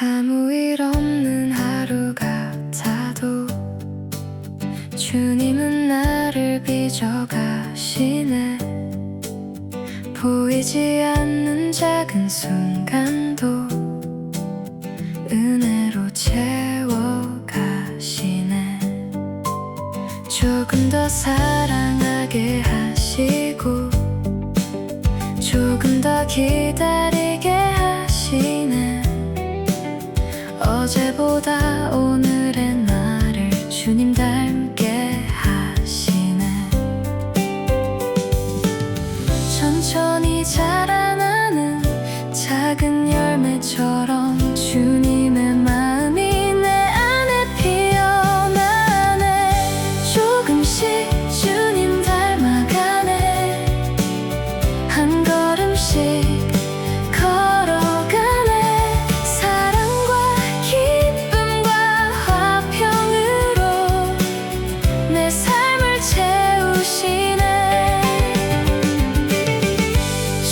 아무 일 없는 하루 같아도 주님은 나를 빚어가시네. 보이지 않는 작은 순간도 은혜로 채워가시네. 조금 더 사랑하게 하시고 조금 더 기다리게 하시네. 어제보다 오늘의 나를 주님 닮게 하시네. 천천히 자라나는 작은 열매처럼 주님의 마음이 내 안에 피어나네. 조금씩 주님 닮아가네. 한 걸음씩 걸어가네. 사랑과 기쁨과 화평으로 내 삶을 채우시네.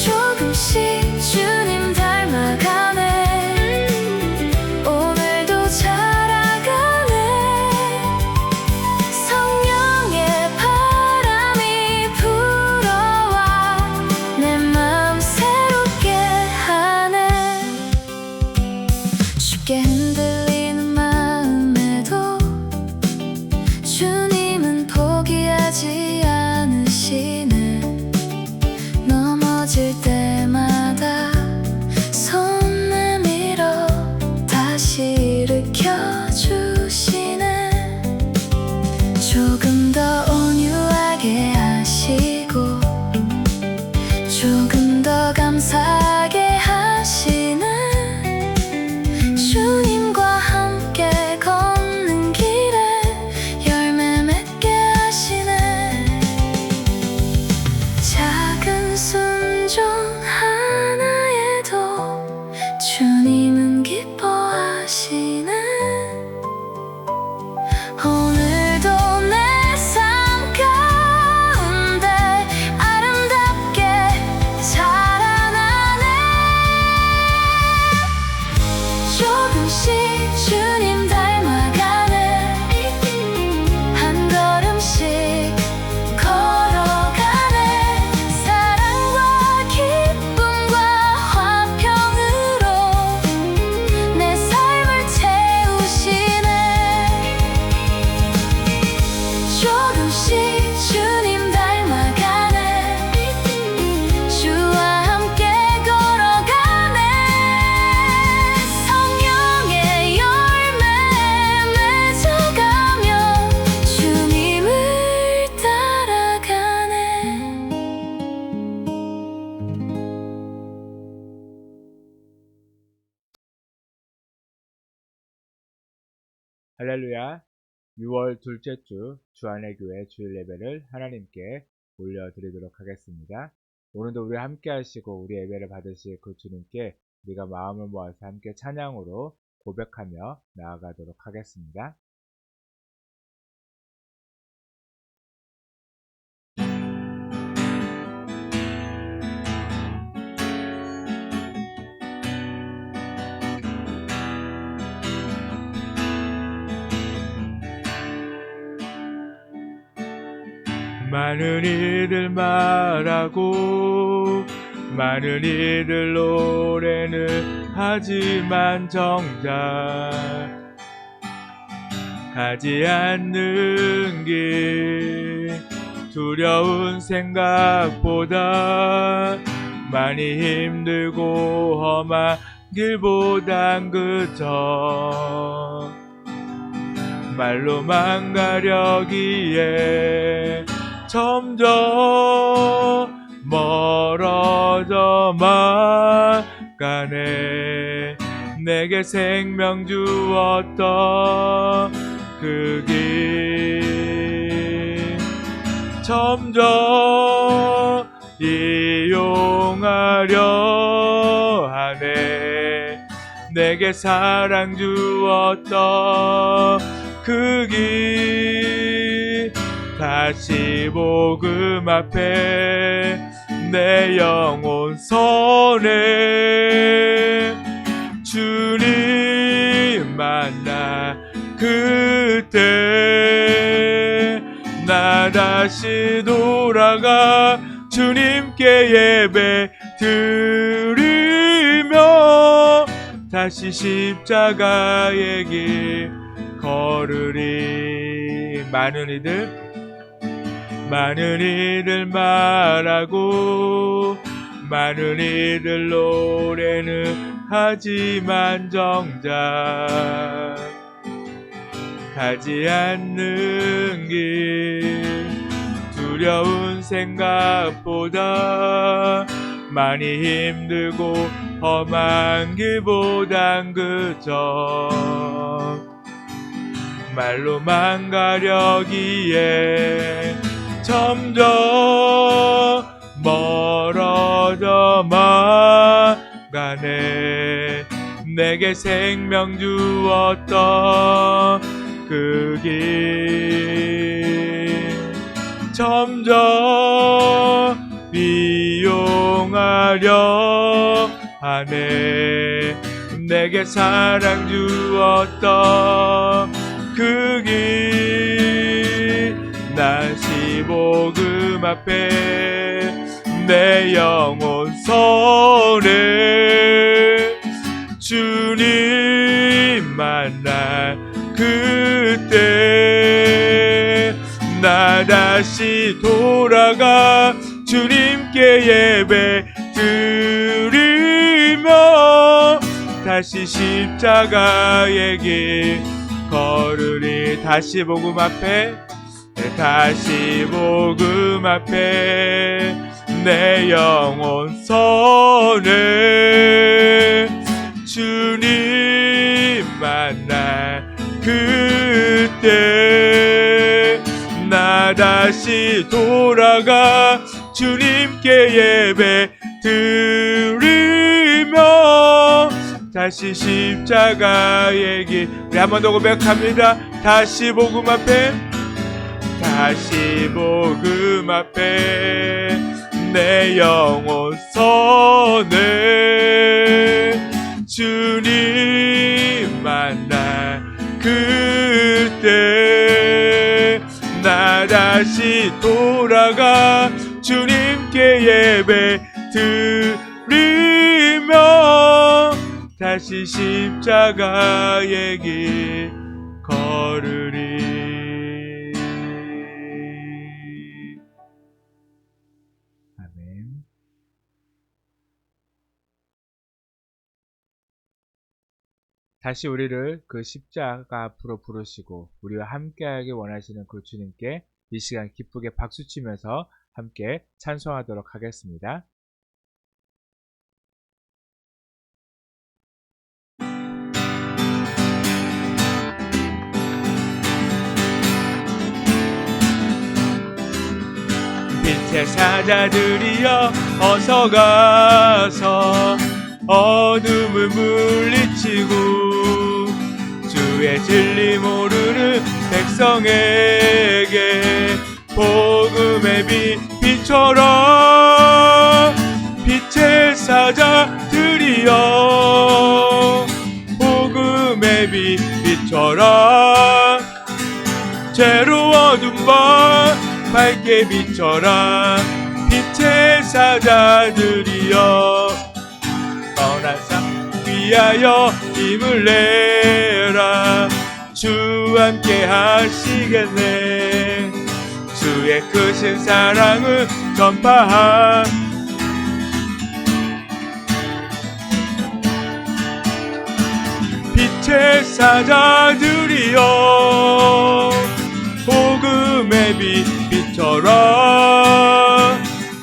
조금씩 주님 닮아가네. 오늘도 자라가네. 성령의 바람이 불어와 내 마음 새롭게 하네. 쉽게 흔들리는 마음에도 주님은 포기하지 않으시네. 넘어질 때마다 손 내밀어 다시 일으켜주시네. 조금 더 온유하게 하시고 조금 더 감사하게 하시네. 주님과 함께 걷는 길에 열매 맺게 하시네. 작은 순종 하나에도 주님은 기뻐하시네. 오늘도 내 삶 가운데 아름답게 자라나네. 조금씩 주님 닮아가네. 한 걸음씩 걸어가네. 사랑과 기쁨과 화평으로 내 삶을 채우시네. 조금씩 주님 닮아가네. 주와 함께 걸어가네. 성령의 열매 맺어가며 주님을 따라가네. 할렐루야. 6월 둘째 주 주안의 교회 주일 예배를 하나님께 올려드리도록 하겠습니다. 오늘도 우리 함께 하시고 우리 예배를 받으실 그 주님께 우리가 마음을 모아서 함께 찬양으로 고백하며 나아가도록 하겠습니다. 많은 이들 말하고 많은 이들 노래는 하지만 정작 가지 않는 길 두려운 생각보다 많이 힘들고 험한 길보단 그저 말로만 가려기에 점점 멀어져만 가네. 내게 생명 주었던 그 길 점점 이용하려 하네. 내게 사랑 주었던 그 길 다시 복음 앞에 내 영혼 선에 주님 만나 그때 나 다시 돌아가 주님께 예배 드리며 다시 십자가의 길 걸으리. 많은 이들 말하고 많은 이들 노래는 하지만 정작 가지 않는 길 두려운 생각보다 많이 힘들고 험한 길보단 그저 말로만 가려기에 점점 멀어져만 가네. 내게 생명 주었던 그 길 점점 이용하려 하네. 내게 사랑 주었던 그 길 다시 복음 앞에 내 영혼 선에 주님 만날 그때 나 다시 돌아가 주님께 예배 드리며 다시 십자가의 길 걸으리. 다시 복음 앞에 내 영혼 선에 주님 만날 그때 나 다시 돌아가 주님께 예배 드리며 다시 십자가의 길. 우리 한 번 더 고백합니다. 다시 복음 앞에 내 영혼 선에 주님 만날 그때 나 다시 돌아가 주님께 예배 드리며 다시 십자가의 길 걸으리. 아멘. 다시 우리를 그 십자가 앞으로 부르시고 우리와 함께하기 원하시는 그 주님께 이 시간 기쁘게 박수치면서 함께 찬송하도록 하겠습니다. 빛의 사자들이여 어서 가서 어둠을 물리치고 주의 진리 모르는 백성에게 복음의 빛 비춰라. 빛의 사자들이여 복음의 빛 비춰라. 죄로 어둠 밤 밝게 비춰라. 빛의 사자들이여 떠난 삶 위하여 힘을 내라. 주 함께 하시겠네. 주의 크신 사랑을 전파한 빛의 사자들이여 복음의 빛 비춰라.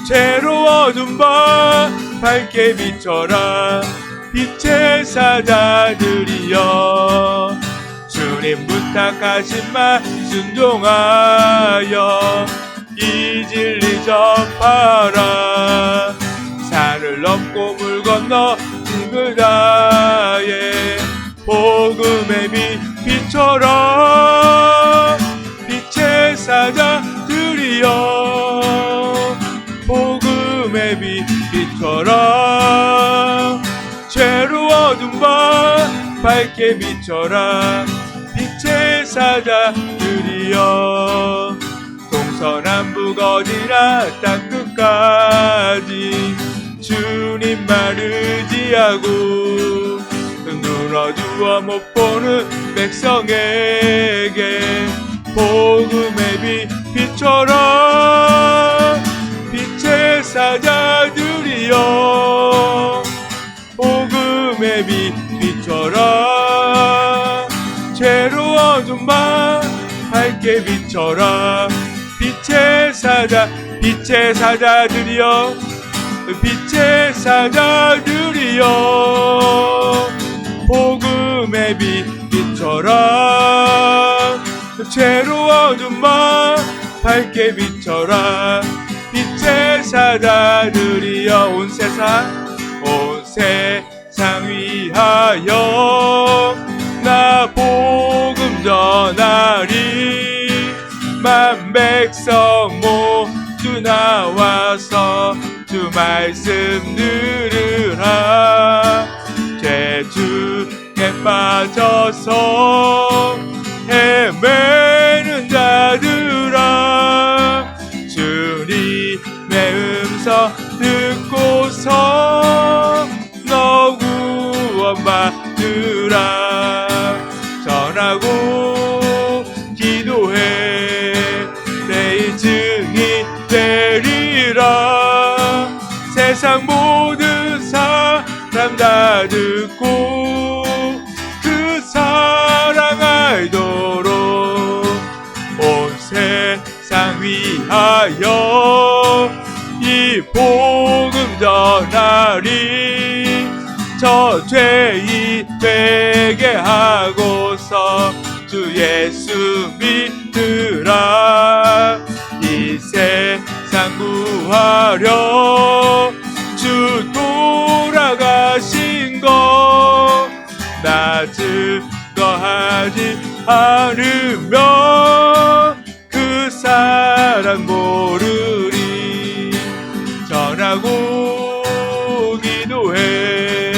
죄로 어둠 밤 밝게 비춰라. 빛의 사자들이여 주님 부탁하신 말 순종하여 이 진리 전파라. 산을 넘고 물 건너 힘을 다해 복음의 빛 비춰라. 빛의 사자들이여 복음의 빛 비춰라. 죄로 어둠 밤 밝게 비춰라. 빛의 사자들이여 동서남북 어디나 땅끝까지 주님만 의지하고 눈 어두워 못 보는 백성에게 복음의 빛 비춰라. 빛의 사자들이여 복음의 빛 비춰라. 죄로 어두운 밤 밝게 비춰라. 빛의 사자들이여 빛의 사자들이여 복음의 빛 비춰라. 죄로 어두운 밤 밝게 비춰라. 빛의 사자들이여 온 세상 위하여 나 복음 전하리. 만 백성 모두 나와서 주 말씀 들으라. 죄중에 빠져서 헤매는 자들아 주님의 음성 듣고서 너 구원받으라. 전하고 기도해 내 증인 되리라. 세상 모든 사람 다 듣고 그 사랑 알도록 온 세상 위하여 이 복음 전하리. 저 죄인 되게 하고서 주 예수 믿으라. 이 세상 구하려 주 돌아가신 것 나 증거하지 않으면 그 사랑 모르리. 전하고 기도해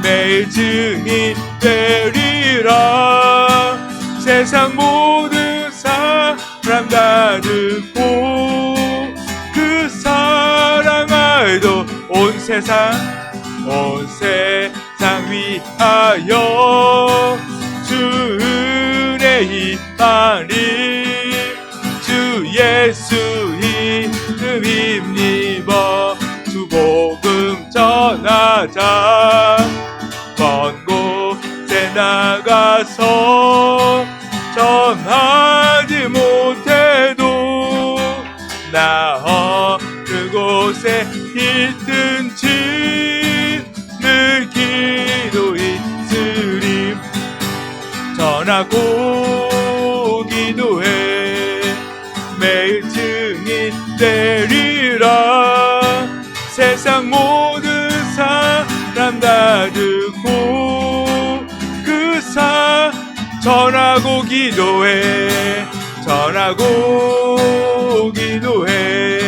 매일 증인 되리라. 세상 모든 사람 다 듣고 그 사랑 알도 온 세상 위하여 주 은혜 힘하니. 주 예수 이름 힘입어 주 복음 전하자. 먼 곳에 나가서 전하지 못해도 나 어느 곳에 있든지 늘 기도 있으리. 전하고 기도해 매일 증인 되리라. 세상 모든 사람 다 듣고 그 전하고 기도해 전하고 기도해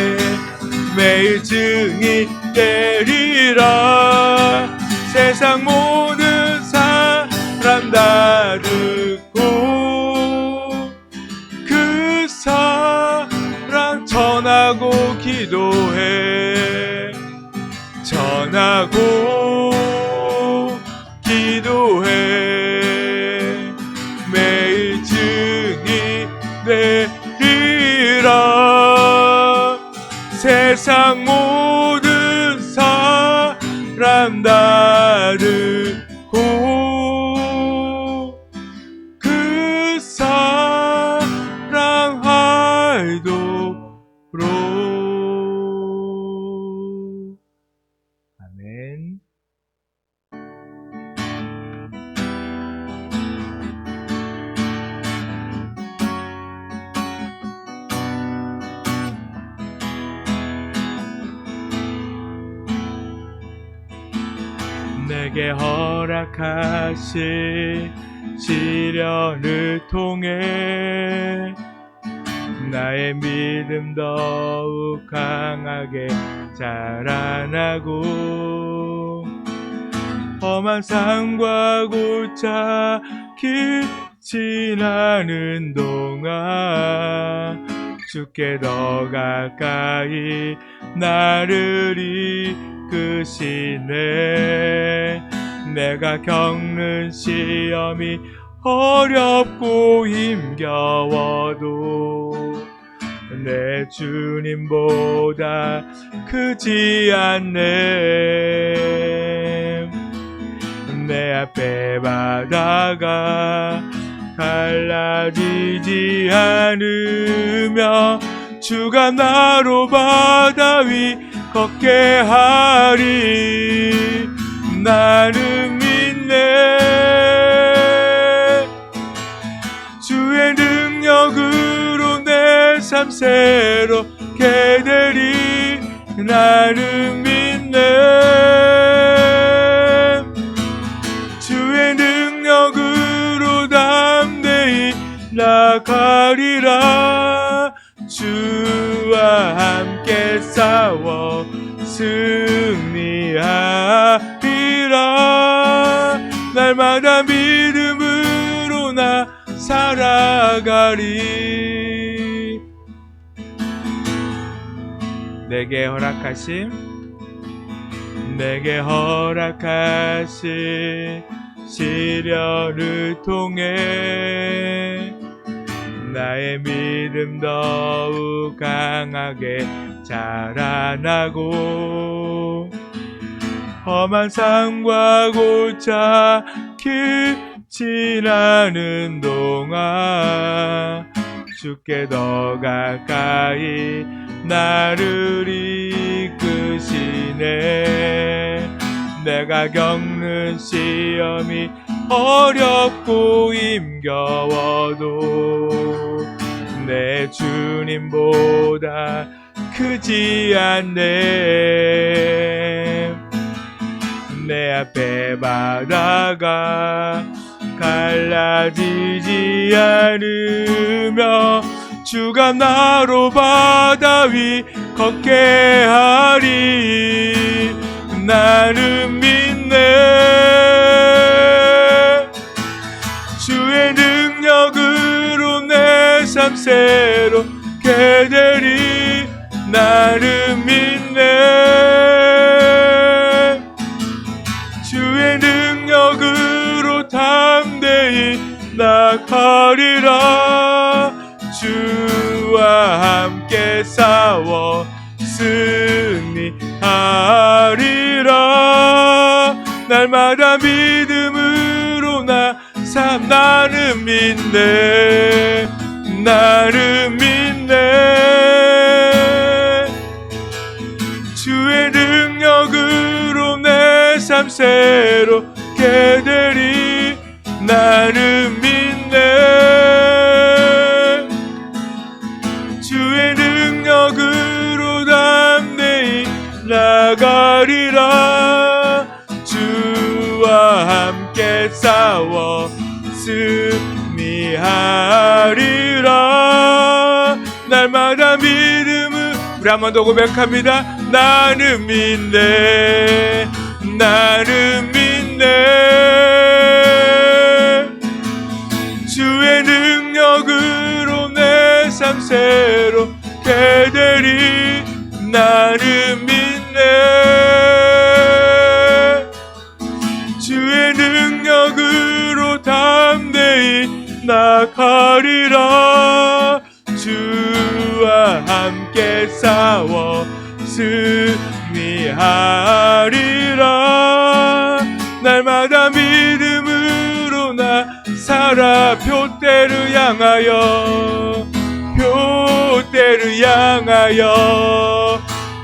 매일 증인 되리라. 세상 모든 사람 다 듣고 그 사랑 전하고 기도해 전하고 기도해 매일 증인 되리라. 세상 모든 사람 다 듣고 그 사랑하도록. 아멘. 내게 허락하신 시련을 통해 나의 믿음 더욱 강하게 자라나고 험한 산과 골짜 길 지나는 동안 주께 더 가까이 나를 이끄시네. 내가 겪는 시험이 어렵고 힘겨워도 내 주님보다 크지 않네. 내 앞에 바다가 갈라지지 않으며 주가 나로 바다 위 걷게 하리. 나는 믿네. 주의 능력으로 내 삶 새롭게 되리. 나는 믿네. 주의 능력으로 담대히 나가리라. 주와 함께 싸워 승리하리라. 날마다 믿음으로 나 살아가리. 내게 허락하신 시련을 통해 나의 믿음 더욱 강하게 자라나고 험한 산과 골짜 길 지나는 동안 주께 더 가까이 나를 이끄시네. 내가 겪는 시험이 어렵고 힘겨워도 내 주님보다 크지 않네. 내 앞에 바다가 갈라지지 않으며 주가 나로 바다 위 걷게 하리. 나는 믿네. 주의 능력으로 내 삶 새롭게 되리. 나는 믿네. 주의 능력으로 담대히 나가리라. 주와 함께 싸워 승리하리라. 날마다 믿음으로 나는 믿네. 나는 믿네. 주의 능력으로 내 삶 새롭게 되리. 나는 믿네. 주의 능력으로 담대히 나가리라. 주와 함께 싸워 승리하리라. 날마다 믿음을 우리 한 번 더 고백합니다. 나는 믿네. 나는 믿네. 주의 능력으로 내 삶 새롭게 되리. 나는 믿네. 주의 능력으로 담대히 나가리라. 주와 함께 싸워 승리하리라. 날마다 믿음으로 나 살아. 표대를 향하여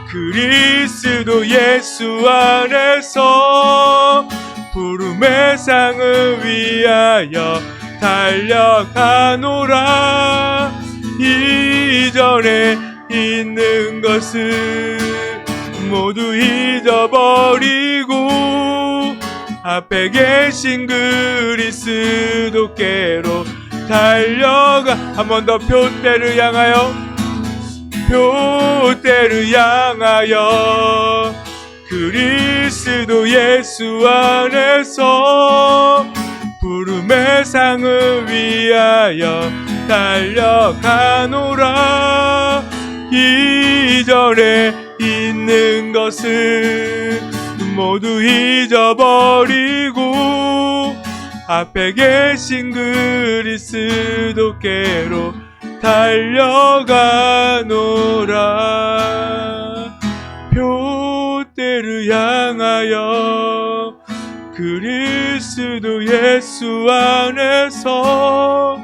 그리스도 예수 안에서 부름의 상을 위하여 달려가노라. 이전에 있는 것을 모두 잊어버리고 앞에 계신 그리스도께로 달려가. 한 번 더 표대를 향하여 그리스도 예수 안에서 부름의 상을 위하여 달려가노라. 이전에 있는 것은 모두 잊어버리고 앞에 계신 그리스도께로 달려가노라. 표대를 향하여 그리스도 예수 안에서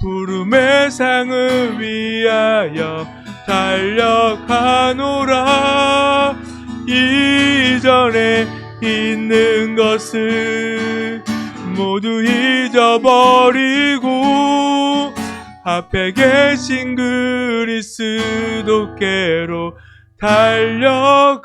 부름의 상을 위하여 달려가노라. 이전에 있는 것을 모두 잊어버리고 앞에 계신 그리스도께로 달려가노라.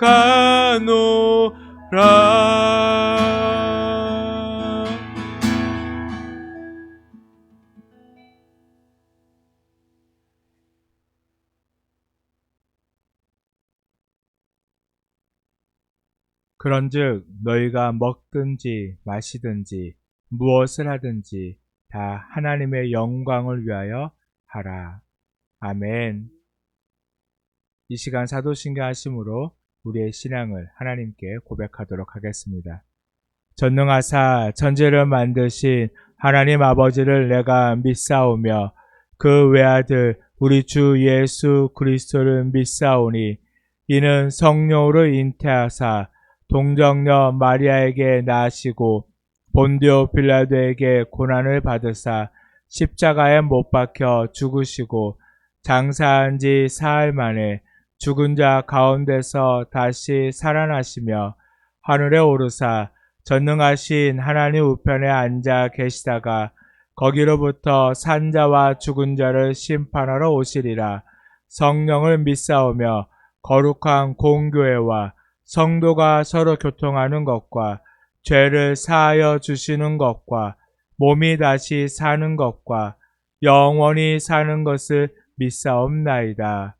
그런즉 너희가 먹든지 마시든지 무엇을 하든지 다 하나님의 영광을 위하여 하라. 아멘. 이 시간 사도신경 하심으로 우리의 신앙을 하나님께 고백하도록 하겠습니다. 전능하사 천지를 만드신 하나님 아버지를 내가 믿사오며 그 외아들 우리 주 예수 그리스도를 믿사오니 이는 성령으로 잉태하사 동정녀 마리아에게 나시고 본디오 빌라도에게 고난을 받으사 십자가에 못 박혀 죽으시고 장사한 지 사흘 만에 죽은 자 가운데서 다시 살아나시며 하늘에 오르사 전능하신 하나님 우편에 앉아 계시다가 거기로부터 산자와 죽은 자를 심판하러 오시리라. 성령을 믿사오며 거룩한 공교회와 성도가 서로 교통하는 것과 죄를 사하여 주시는 것과 몸이 다시 사는 것과 영원히 사는 것을 믿사옵나이다.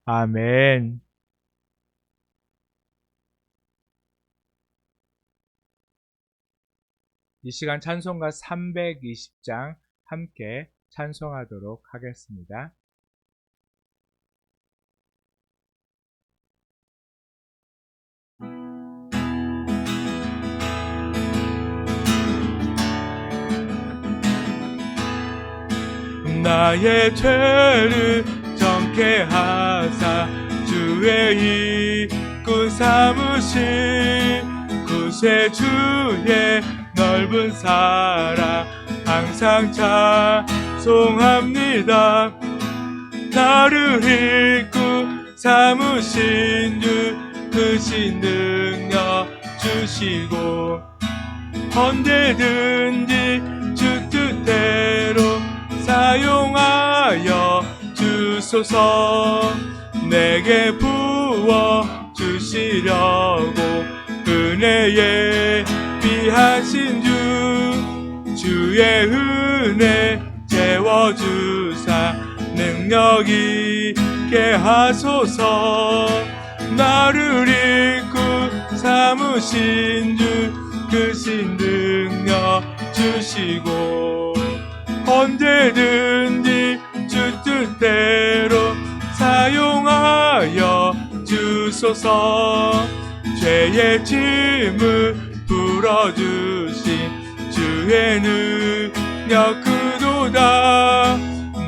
아멘. 이 시간 찬송가 320장 함께 찬송하도록 하겠습니다. 나의 죄를 정케 하사 주의 일꾼 삼으신 구세주의 넓은 사랑 항상 찬송합니다. 나를 일꾼 삼으신 주 크신 능력 주시고 언제든지 주 뜻대로 사용하여 주소서. 내게 부어 주시려고 은혜에 귀하신 주의 은혜 채워주사 능력 있게 하소서. 나를 일꾼 삼으신 주 크신 능력 주시고 언제든지 주 뜻대로 사용하여 주소서. 죄의 짐을 풀어주신 주의 능력 그도다.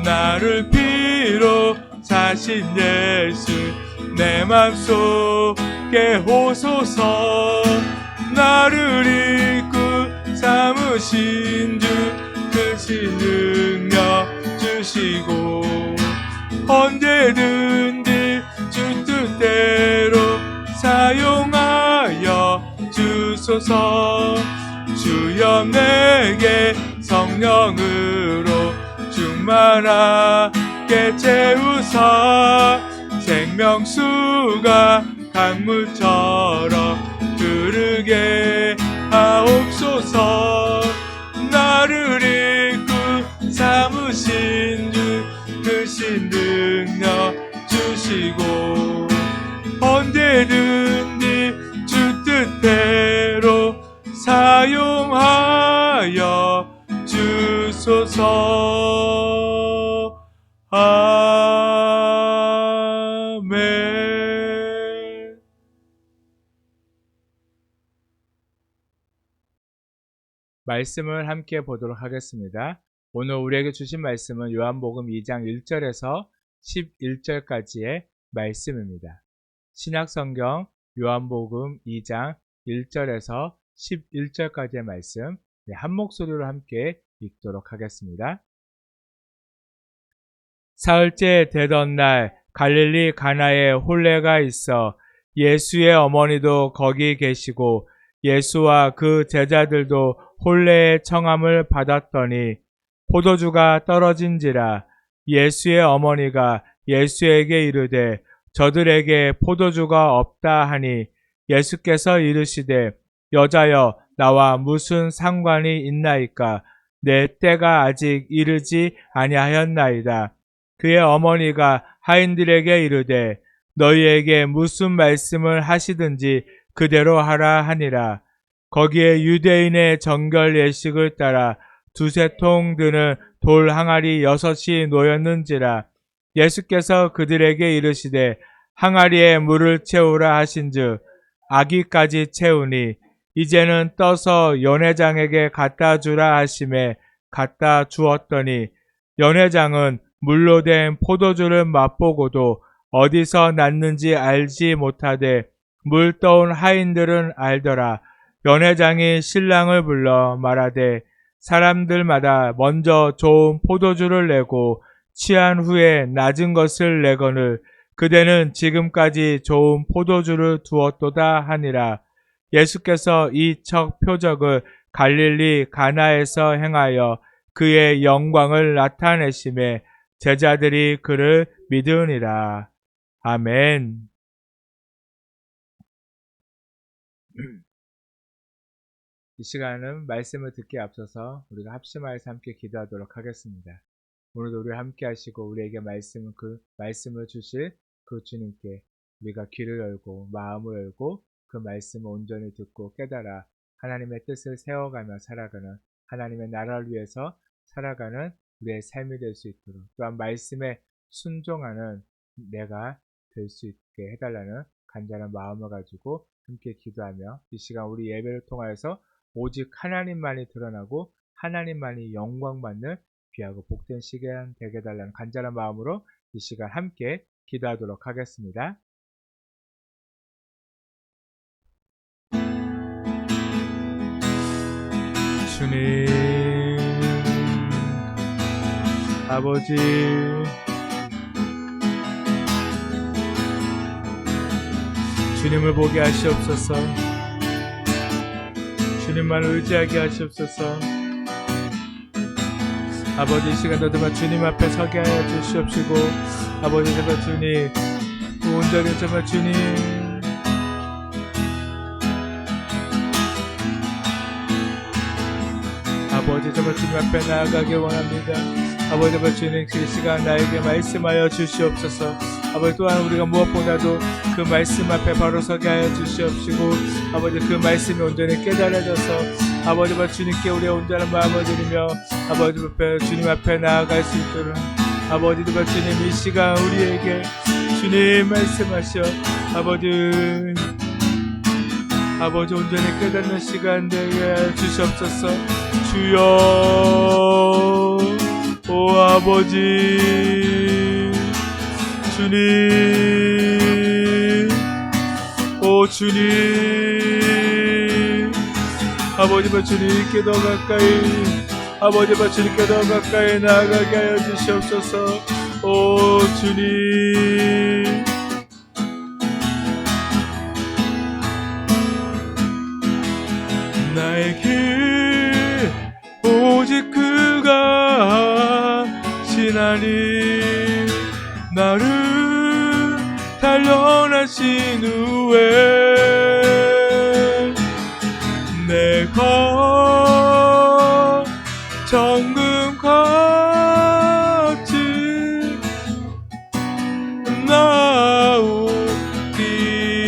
나를 피로 사신 예수 내 맘속에 오소서. 나를 일꾼 삼으신 주 크신 능력 주시고 언제든지 주 뜻대로 사용하여 주소서. 주여 내게 성령으로 충만하게 채우사 생명수가 강물처럼 흐르게 하옵소서. 나를 일꾼 삼으신 주 크신 능력 주시고 언제든지 주 주소서. 아멘. 말씀을 함께 보도록 하겠습니다. 오늘 우리에게 주신 말씀은 요한복음 2장 1절에서 11절까지의 말씀입니다. 신약성경 요한복음 2장 1절에서 11절까지의 말씀, 한 목소리로 함께 읽도록 하겠습니다. 사흘째 되던 날 갈릴리 가나에 혼례가 있어 예수의 어머니도 거기 계시고 예수와 그 제자들도 혼례의 청함을 받았더니 포도주가 떨어진지라. 예수의 어머니가 예수에게 이르되 저들에게 포도주가 없다 하니 예수께서 이르시되 여자여 나와 무슨 상관이 있나이까? 내 때가 아직 이르지 아니하였나이다. 그의 어머니가 하인들에게 이르되 너희에게 무슨 말씀을 하시든지 그대로 하라 하니라. 거기에 유대인의 정결 예식을 따라 두세 통 드는 돌 항아리 6이 놓였는지라. 예수께서 그들에게 이르시되 항아리에 물을 채우라 하신즉 아기까지 채우니 이제는 떠서 연회장에게 갖다 주라 하심에 갖다 주었더니 연회장은 물로 된 포도주를 맛보고도 어디서 났는지 알지 못하되 물 떠온 하인들은 알더라. 연회장이 신랑을 불러 말하되 사람들마다 먼저 좋은 포도주를 내고 취한 후에 낮은 것을 내거늘 그대는 지금까지 좋은 포도주를 두었도다 하니라. 예수께서 이 척 표적을 갈릴리 가나에서 행하여 그의 영광을 나타내심에 제자들이 그를 믿으니라. 아멘. 이 시간은 말씀을 듣기에 앞서서 우리가 합심하여서 함께 기도하도록 하겠습니다. 오늘도 우리 함께 하시고 우리에게 말씀을 주실 그 주님께 우리가 귀를 열고 마음을 열고 그 말씀을 온전히 듣고 깨달아 하나님의 뜻을 세워가며 살아가는 하나님의 나라를 위해서 살아가는 우리의 삶이 될 수 있도록 또한 말씀에 순종하는 내가 될 수 있게 해달라는 간절한 마음을 가지고 함께 기도하며 이 시간 우리 예배를 통하여서 오직 하나님만이 드러나고 하나님만이 영광받는 귀하고 복된 시간 되게 해달라는 간절한 마음으로 이 시간 함께 기도하도록 하겠습니다. 주님 아버지 주님을 보게 하시옵소서. 주님만 의지하게 하시옵소서. 아버지 이 시간도 정말 주님 앞에 서게 하여 주시옵시고 아버지 정말 주님 온전히 정말 주님 아버지 정말 주님 앞에 나아가길 원합니다. 아버지 정말 주님 이 시간 나에게 말씀하여 주시옵소서. 아버지 또한 우리가 무엇보다도 그 말씀 앞에 바로 서게 하여 주시옵시고 아버지 그 말씀이 온전히 깨달아져서 아버지 정말 주님께 우리의 온전한 마음을 드리며 아버지 앞에 주님 앞에 나아갈 수 있도록 아버지 정말 주님 이 시간 우리에게 주님 말씀하셔 아버지 온전히 깨닫는 시간 되게 주시옵소서. 주여 오 아버지 주님 오 주님 아버지만 주님께 더 가까이 아버지만 주님께 더 가까이 나아가게 하여 주시옵소서. 오 주님 나의 길 오직 그가 지나니 나를 단련하신 후에 내가 정금같이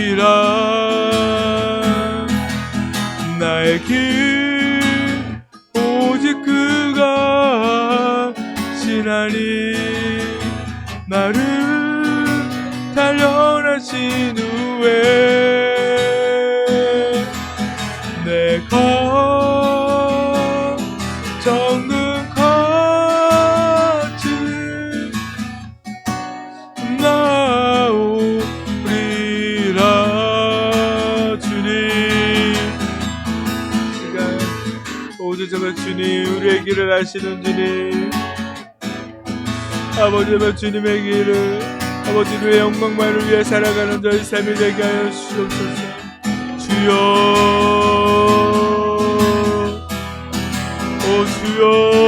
나오리라. 나의 길 오직 그가 하니 나를 단련하신 후에 내가 정금 같이 나오리라. 주님, 시간 오주저가 주님, 우리의 길을 아시는 주님, 아버지와 주님의 길을, 아버지의 영광만을 위해 살아가는 저희 삶이 되게 하여 주옵소서. 주여, 오 주여.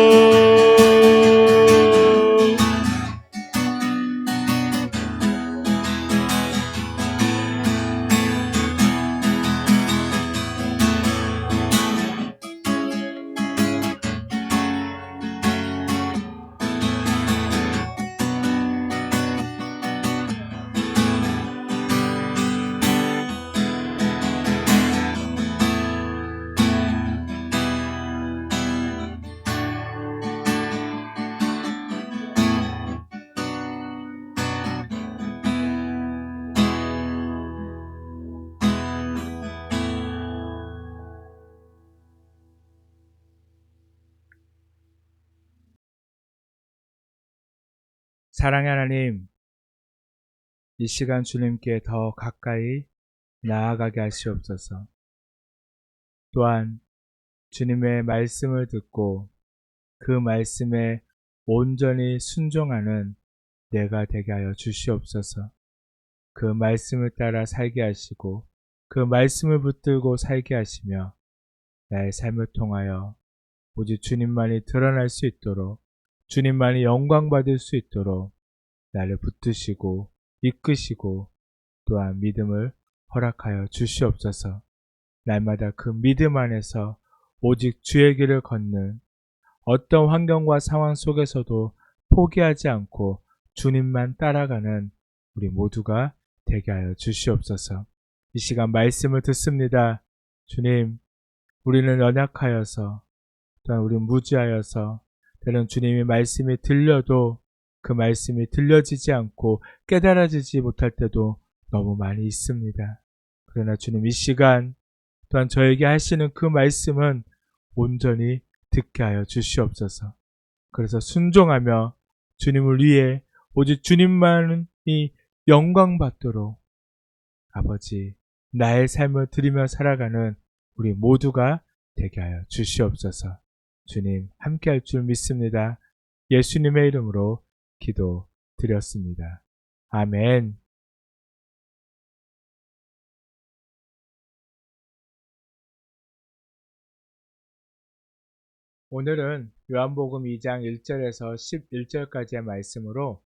사랑의 하나님, 이 시간 주님께 더 가까이 나아가게 하시옵소서. 또한 주님의 말씀을 듣고 그 말씀에 온전히 순종하는 내가 되게 하여 주시옵소서. 그 말씀을 따라 살게 하시고 그 말씀을 붙들고 살게 하시며 나의 삶을 통하여 오직 주님만이 드러날 수 있도록, 주님만이 영광 받을 수 있도록 나를 붙드시고 이끄시고 또한 믿음을 허락하여 주시옵소서. 날마다 그 믿음 안에서 오직 주의 길을 걷는, 어떤 환경과 상황 속에서도 포기하지 않고 주님만 따라가는 우리 모두가 되게 하여 주시옵소서. 이 시간 말씀을 듣습니다. 주님, 우리는 연약하여서, 또한 우리는 무지하여서 때론 주님의 말씀이 들려도 그 말씀이 들려지지 않고 깨달아지지 못할 때도 너무 많이 있습니다. 그러나 주님, 이 시간 또한 저에게 하시는 그 말씀은 온전히 듣게 하여 주시옵소서. 그래서 순종하며 주님을 위해 오직 주님만이 영광 받도록 아버지, 나의 삶을 드리며 살아가는 우리 모두가 되게 하여 주시옵소서. 주님, 함께 할 줄 믿습니다. 예수님의 이름으로 기도 드렸습니다. 아멘. 오늘은 요한복음 2장 1절에서 11절까지의 말씀으로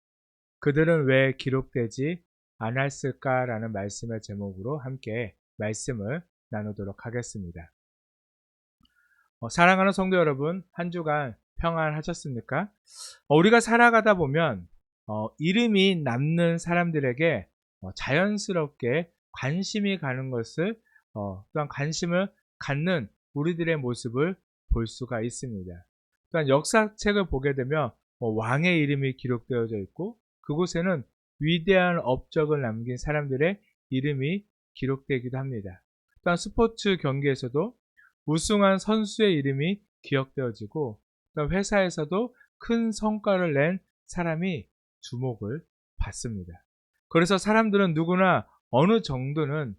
그들은 왜 기록되지 않았을까라는 말씀의 제목으로 함께 말씀을 나누도록 하겠습니다. 사랑하는 성도 여러분, 한 주간 평안하셨습니까? 우리가 살아가다 보면 이름이 남는 사람들에게 자연스럽게 관심이 가는 것을 또한 관심을 갖는 우리들의 모습을 볼 수가 있습니다. 또한 역사책을 보게 되면 왕의 이름이 기록되어져 있고 그곳에는 위대한 업적을 남긴 사람들의 이름이 기록되기도 합니다. 또한 스포츠 경기에서도 우승한 선수의 이름이 기억되어지고 또한 회사에서도 큰 성과를 낸 사람이 주목을 받습니다. 그래서 사람들은 누구나 어느 정도는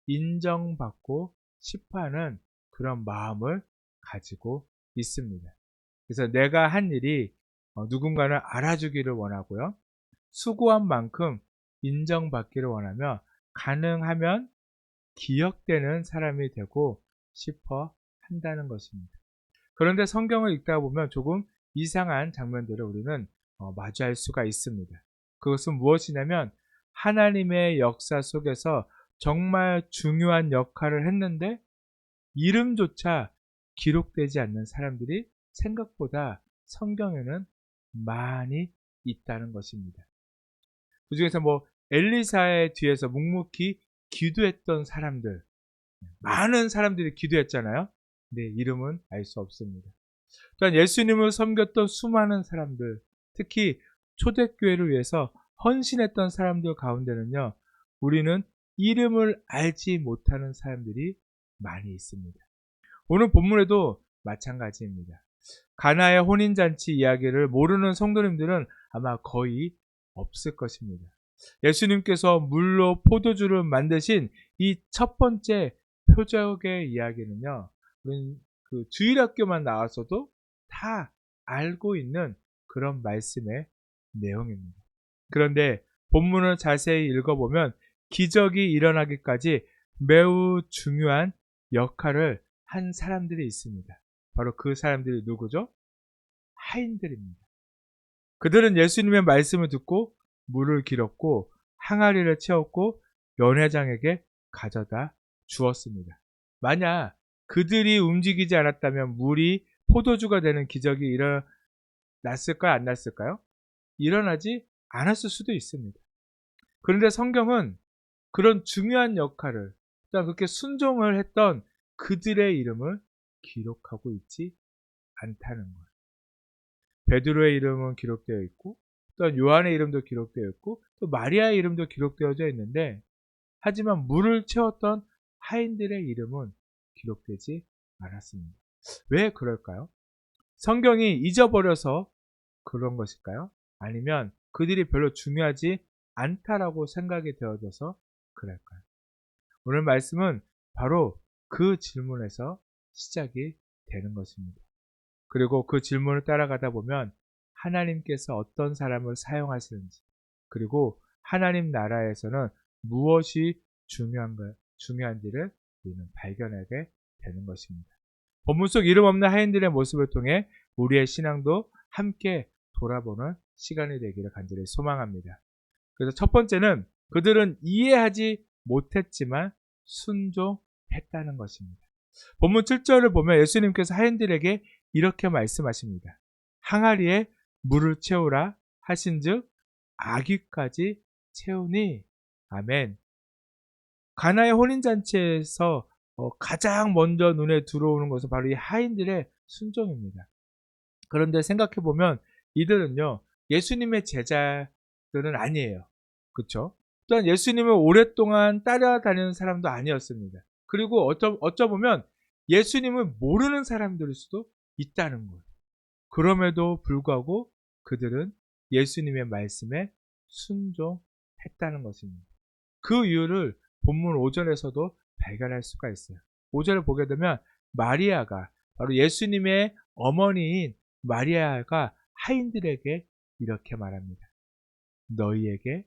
인정받고 싶어하는 그런 마음을 가지고 있습니다. 그래서 내가 한 일이 누군가는 알아주기를 원하고요. 수고한 만큼 인정받기를 원하며 가능하면 기억되는 사람이 되고 싶어 한다는 것입니다. 그런데 성경을 읽다 보면 조금 이상한 장면들을 우리는 마주할 수가 있습니다. 그것은 무엇이냐면 하나님의 역사 속에서 정말 중요한 역할을 했는데 이름조차 기록되지 않는 사람들이 생각보다 성경에는 많이 있다는 것입니다. 그 중에서 엘리사의 뒤에서 묵묵히 기도했던 사람들, 많은 사람들이 기도했잖아요. 근데 이름은 알 수 없습니다. 또한 예수님을 섬겼던 수많은 사람들, 특히 초대교회를 위해서 헌신했던 사람들 가운데는요, 우리는 이름을 알지 못하는 사람들이 많이 있습니다. 오늘 본문에도 마찬가지입니다. 가나의 혼인잔치 이야기를 모르는 성도님들은 아마 거의 없을 것입니다. 예수님께서 물로 포도주를 만드신 이 첫 번째 표적의 이야기는요, 우리는 그 주일학교만 나와서도 다 알고 있는 그런 말씀의 내용입니다. 그런데 본문을 자세히 읽어보면 기적이 일어나기까지 매우 중요한 역할을 한 사람들이 있습니다. 바로 그 사람들이 누구죠? 하인들입니다. 그들은 예수님의 말씀을 듣고 물을 길었고 항아리를 채웠고 연회장에게 가져다 주었습니다. 만약 그들이 움직이지 않았다면 물이 포도주가 되는 기적이 일어났을까요? 안 났을까요? 일어나지 않았을 수도 있습니다. 그런데 성경은 그런 중요한 역할을, 그렇게 순종을 했던 그들의 이름을 기록하고 있지 않다는 거예요. 베드로의 이름은 기록되어 있고, 또 요한의 이름도 기록되어 있고, 또 마리아의 이름도 기록되어져 있는데, 하지만 물을 채웠던 하인들의 이름은 기록되지 않았습니다. 왜 그럴까요? 성경이 잊어버려서 그런 것일까요? 아니면 그들이 별로 중요하지 않다라고 생각이 되어져서 그럴까요? 오늘 말씀은 바로 그 질문에서 시작이 되는 것입니다. 그리고 그 질문을 따라가다 보면 하나님께서 어떤 사람을 사용하시는지, 그리고 하나님 나라에서는 무엇이 중요한지를 우리는 발견하게 되는 것입니다. 본문 속 이름 없는 하인들의 모습을 통해 우리의 신앙도 함께 돌아보는 시간이 되기를 간절히 소망합니다. 그래서 첫 번째는 그들은 이해하지 못했지만 순종했다는 것입니다. 본문 7절을 보면 예수님께서 하인들에게 이렇게 말씀하십니다. 항아리에 물을 채우라 하신즉 아귀까지 채우니. 아멘. 가나의 혼인잔치에서 가장 먼저 눈에 들어오는 것은 바로 이 하인들의 순종입니다. 그런데 생각해보면 이들은요, 예수님의 제자들은 아니에요. 그렇죠? 또한 예수님을 오랫동안 따라다니는 사람도 아니었습니다. 그리고 어쩌보면 예수님을 모르는 사람들일 수도 있다는 거예요. 그럼에도 불구하고 그들은 예수님의 말씀에 순종했다는 것입니다. 그 이유를 본문 5절에서도 발견할 수가 있어요. 5절을 보게 되면 마리아가, 바로 예수님의 어머니인 마리아가 하인들에게 이렇게 말합니다. 너희에게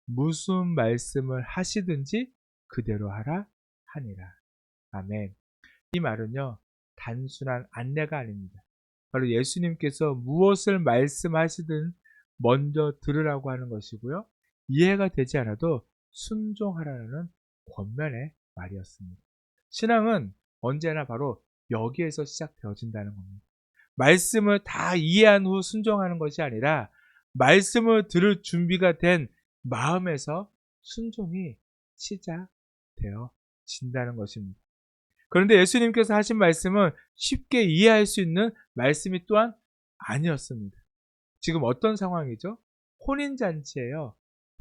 무슨 말씀을 하시든지 그대로 하라 하니라. 아멘. 이 말은요, 단순한 안내가 아닙니다. 바로 예수님께서 무엇을 말씀하시든 먼저 들으라고 하는 것이고요, 이해가 되지 않아도 순종하라는 권면의 말이었습니다. 신앙은 언제나 바로 여기에서 시작되어진다는 겁니다. 말씀을 다 이해한 후 순종하는 것이 아니라 말씀을 들을 준비가 된 마음에서 순종이 시작되어진다는 것입니다. 그런데 예수님께서 하신 말씀은 쉽게 이해할 수 있는 말씀이 또한 아니었습니다. 지금 어떤 상황이죠? 혼인잔치예요.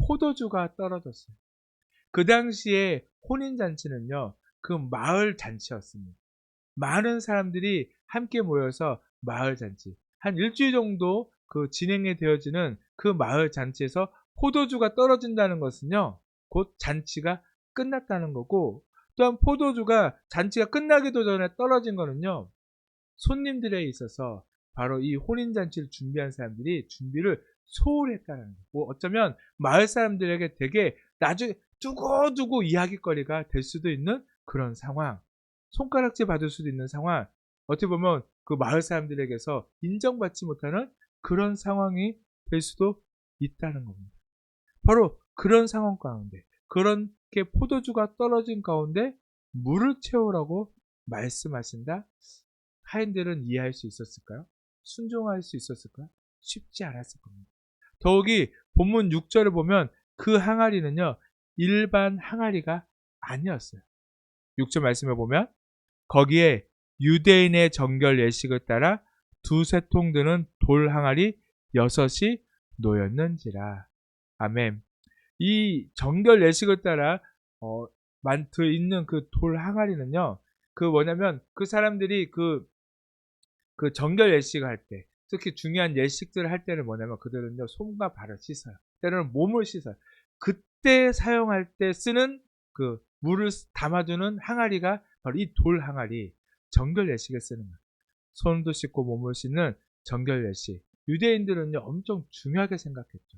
포도주가 떨어졌어요. 그 당시에 혼인잔치는요, 그 마을 잔치였습니다. 많은 사람들이 함께 모여서 마을 잔치, 한 일주일 정도 그 진행이 되어지는 그 마을 잔치에서 포도주가 떨어진다는 것은요, 곧 잔치가 끝났다는 거고, 또한 포도주가 잔치가 끝나기도 전에 떨어진 거는요, 손님들에 있어서 바로 이 혼인잔치를 준비한 사람들이 준비를 소홀히 했다는 거예요. 뭐 어쩌면 마을 사람들에게 되게 나중에 두고두고 이야기거리가 될 수도 있는 그런 상황, 손가락질 받을 수도 있는 상황, 어떻게 보면 그 마을 사람들에게서 인정받지 못하는 그런 상황이 될 수도 있다는 겁니다. 바로 그런 상황 가운데, 그렇게 포도주가 떨어진 가운데 물을 채우라고 말씀하신다? 하인들은 이해할 수 있었을까요? 순종할 수 있었을까요? 쉽지 않았을 겁니다. 더욱이 본문 6절을 보면 그 항아리는요, 일반 항아리가 아니었어요. 6절 말씀을 보면 거기에 유대인의 정결 예식을 따라 두세 통 드는 돌 항아리 6이 놓였는지라. 아멘. 이 정결 예식을 따라 만트 있는 그 돌 항아리는요, 그 뭐냐면 그 사람들이 그 정결 예식을 할 때, 특히 중요한 예식들을 할 때는 뭐냐면 그들은요 손과 발을 씻어요. 때로는 몸을 씻어요. 그때 사용할 때 쓰는 그 물을 담아두는 항아리가 바로 이 돌 항아리, 정결 예식에 쓰는 거예요. 손도 씻고 몸을 씻는 정결 예식. 유대인들은요 엄청 중요하게 생각했죠.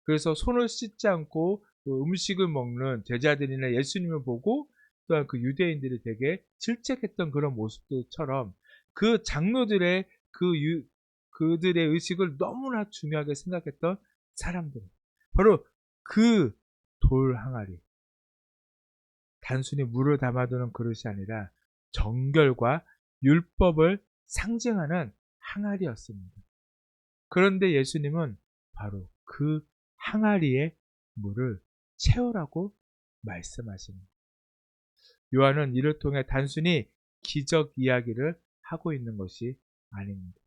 그래서 손을 씻지 않고 그 음식을 먹는 제자들이나 예수님을 보고 또한 그 유대인들이 되게 질책했던 그런 모습들처럼 그 장로들의 그들의 의식을 너무나 중요하게 생각했던 사람들. 바로 그 돌 항아리. 단순히 물을 담아두는 그릇이 아니라 정결과 율법을 상징하는 항아리였습니다. 그런데 예수님은 바로 그 항아리에 물을 채우라고 말씀하십니다. 요한은 이를 통해 단순히 기적 이야기를 하고 있는 것이 아닙니다.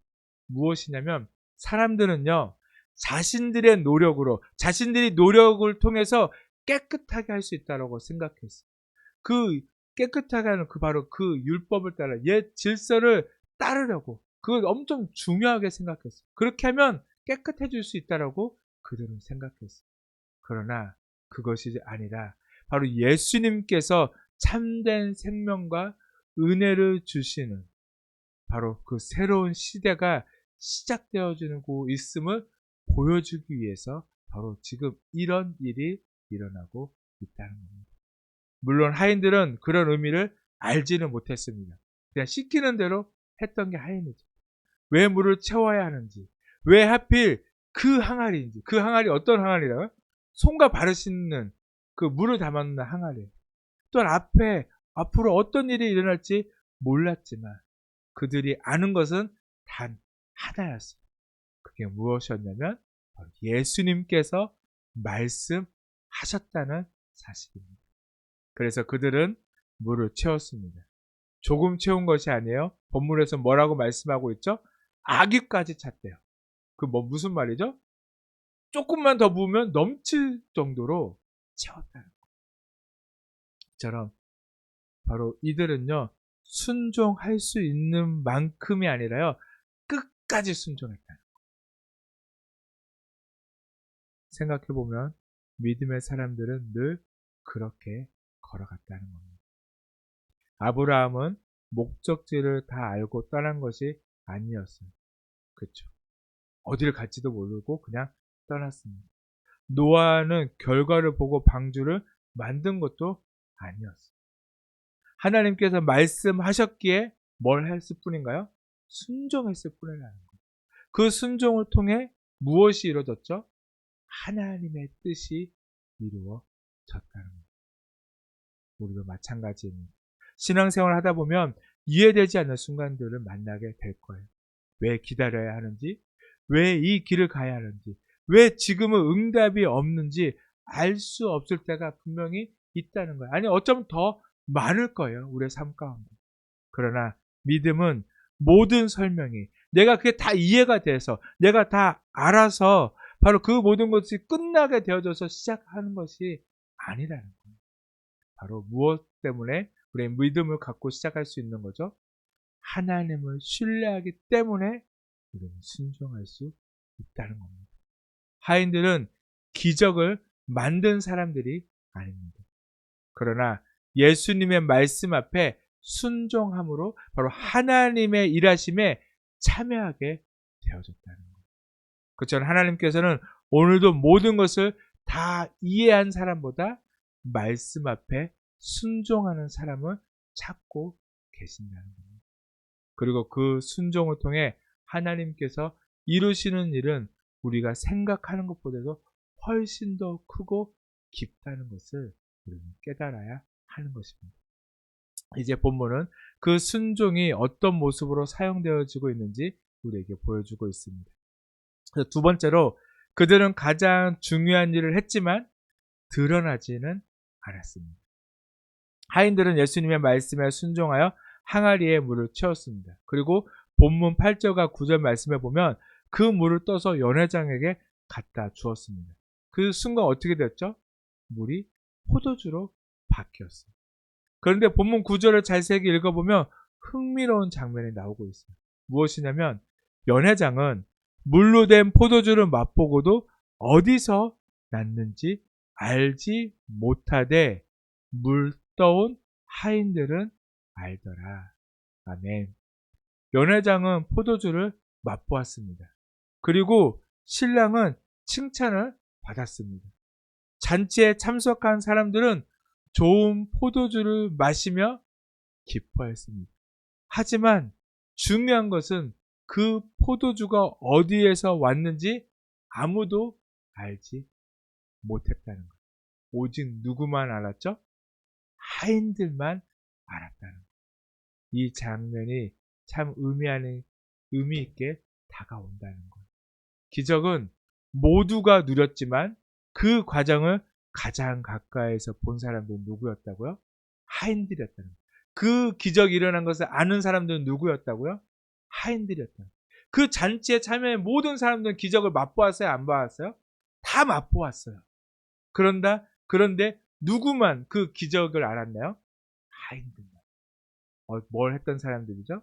무엇이냐면 사람들은요, 자신들의 노력으로, 자신들이 노력을 통해서 깨끗하게 할 수 있다고 생각했어요. 그 깨끗하게 하는 바로 그 율법을 따라 옛 질서를 따르려고 그걸 엄청 중요하게 생각했어요. 그렇게 하면 깨끗해질 수 있다라고 그들은 생각했어요. 그러나 그것이 아니라 바로 예수님께서 참된 생명과 은혜를 주시는 바로 그 새로운 시대가 시작되어지고 있음을 보여주기 위해서 바로 지금 이런 일이 일어나고 있다는 겁니다. 물론 하인들은 그런 의미를 알지는 못했습니다. 그냥 시키는 대로 했던 게 하인이죠. 왜 물을 채워야 하는지, 왜 하필 그 항아리인지, 그 항아리 어떤 항아리라고요? 손과 발을 씻는 그 물을 담아놓는 항아리. 또한 앞으로 어떤 일이 일어날지 몰랐지만 그들이 아는 것은 단 하나였어요. 그게 무엇이었냐면 예수님께서 말씀하셨다는 사실입니다. 그래서 그들은 물을 채웠습니다. 조금 채운 것이 아니에요. 본문에서 뭐라고 말씀하고 있죠? 아귀까지 찼대요. 무슨 말이죠? 조금만 더 부으면 넘칠 정도로 채웠다는 거. 이처럼 바로 이들은요, 순종할 수 있는 만큼이 아니라요, 끝까지 순종했다는 거. 생각해보면 믿음의 사람들은 늘 그렇게 걸어갔다는 겁니다. 아브라함은 목적지를 다 알고 떠난 것이 아니었어요. 그렇죠. 어디를 갈지도 모르고 그냥 떠났습니다. 노아는 결과를 보고 방주를 만든 것도 아니었어요. 하나님께서 말씀하셨기에 뭘 했을 뿐인가요? 순종했을 뿐이라는 거예요. 그 순종을 통해 무엇이 이루어졌죠? 하나님의 뜻이 이루어졌다는 거예요. 우리도 마찬가지입니다. 신앙생활을 하다 보면 이해되지 않는 순간들을 만나게 될 거예요. 왜 기다려야 하는지, 왜 이 길을 가야 하는지, 왜 지금은 응답이 없는지 알 수 없을 때가 분명히 있다는 거예요. 아니 어쩌면 더 많을 거예요. 우리의 삶 가운데. 그러나 믿음은 모든 설명이 내가 그게 다 이해가 돼서 내가 다 알아서 바로 그 모든 것이 끝나게 되어져서 시작하는 것이 아니라는 거예요. 바로 무엇 때문에 우리의 믿음을 갖고 시작할 수 있는 거죠? 하나님을 신뢰하기 때문에 우리는 순종할 수 있다는 겁니다. 하인들은 기적을 만든 사람들이 아닙니다. 그러나 예수님의 말씀 앞에 순종함으로 바로 하나님의 일하심에 참여하게 되어졌다는 거예요. 그렇죠. 하나님께서는 오늘도 모든 것을 다 이해한 사람보다 말씀 앞에 순종하는 사람을 찾고 계신다는 겁니다. 그리고 그 순종을 통해 하나님께서 이루시는 일은 우리가 생각하는 것보다도 훨씬 더 크고 깊다는 것을 우리는 깨달아야 하는 것입니다. 이제 본문은 그 순종이 어떤 모습으로 사용되어지고 있는지 우리에게 보여주고 있습니다. 두 번째로 그들은 가장 중요한 일을 했지만 드러나지는 않았습니다. 하인들은 예수님의 말씀에 순종하여 항아리에 물을 채웠습니다. 그리고 본문 8절과 9절 말씀에 보면 그 물을 떠서 연회장에게 갖다 주었습니다. 그 순간 어떻게 됐죠? 물이 포도주로 바뀌었어요. 그런데 본문 9절을 자세히 읽어보면 흥미로운 장면이 나오고 있어요. 무엇이냐면 연회장은 물로 된 포도주를 맛보고도 어디서 났는지 알지 못하되 물 떠온 하인들은 알더라. 아멘. 연회장은 포도주를 맛보았습니다. 그리고 신랑은 칭찬을 받았습니다. 잔치에 참석한 사람들은 좋은 포도주를 마시며 기뻐했습니다. 하지만 중요한 것은 그 포도주가 어디에서 왔는지 아무도 알지 못했다는 것. 오직 누구만 알았죠? 하인들만 알았다는 것. 이 장면이 참 의미 있게 다가온다는 것. 기적은 모두가 누렸지만 그 과정을 가장 가까이에서 본 사람들은 누구였다고요? 하인들이었다는 거예요. 그 기적이 일어난 것을 아는 사람들은 누구였다고요? 하인들이었다는 거예요. 그 잔치에 참여한 모든 사람들은 기적을 맛보았어요? 안 보았어요? 다 맛보았어요. 그런데 누구만 그 기적을 알았나요? 하인들만. 뭘 했던 사람들이죠?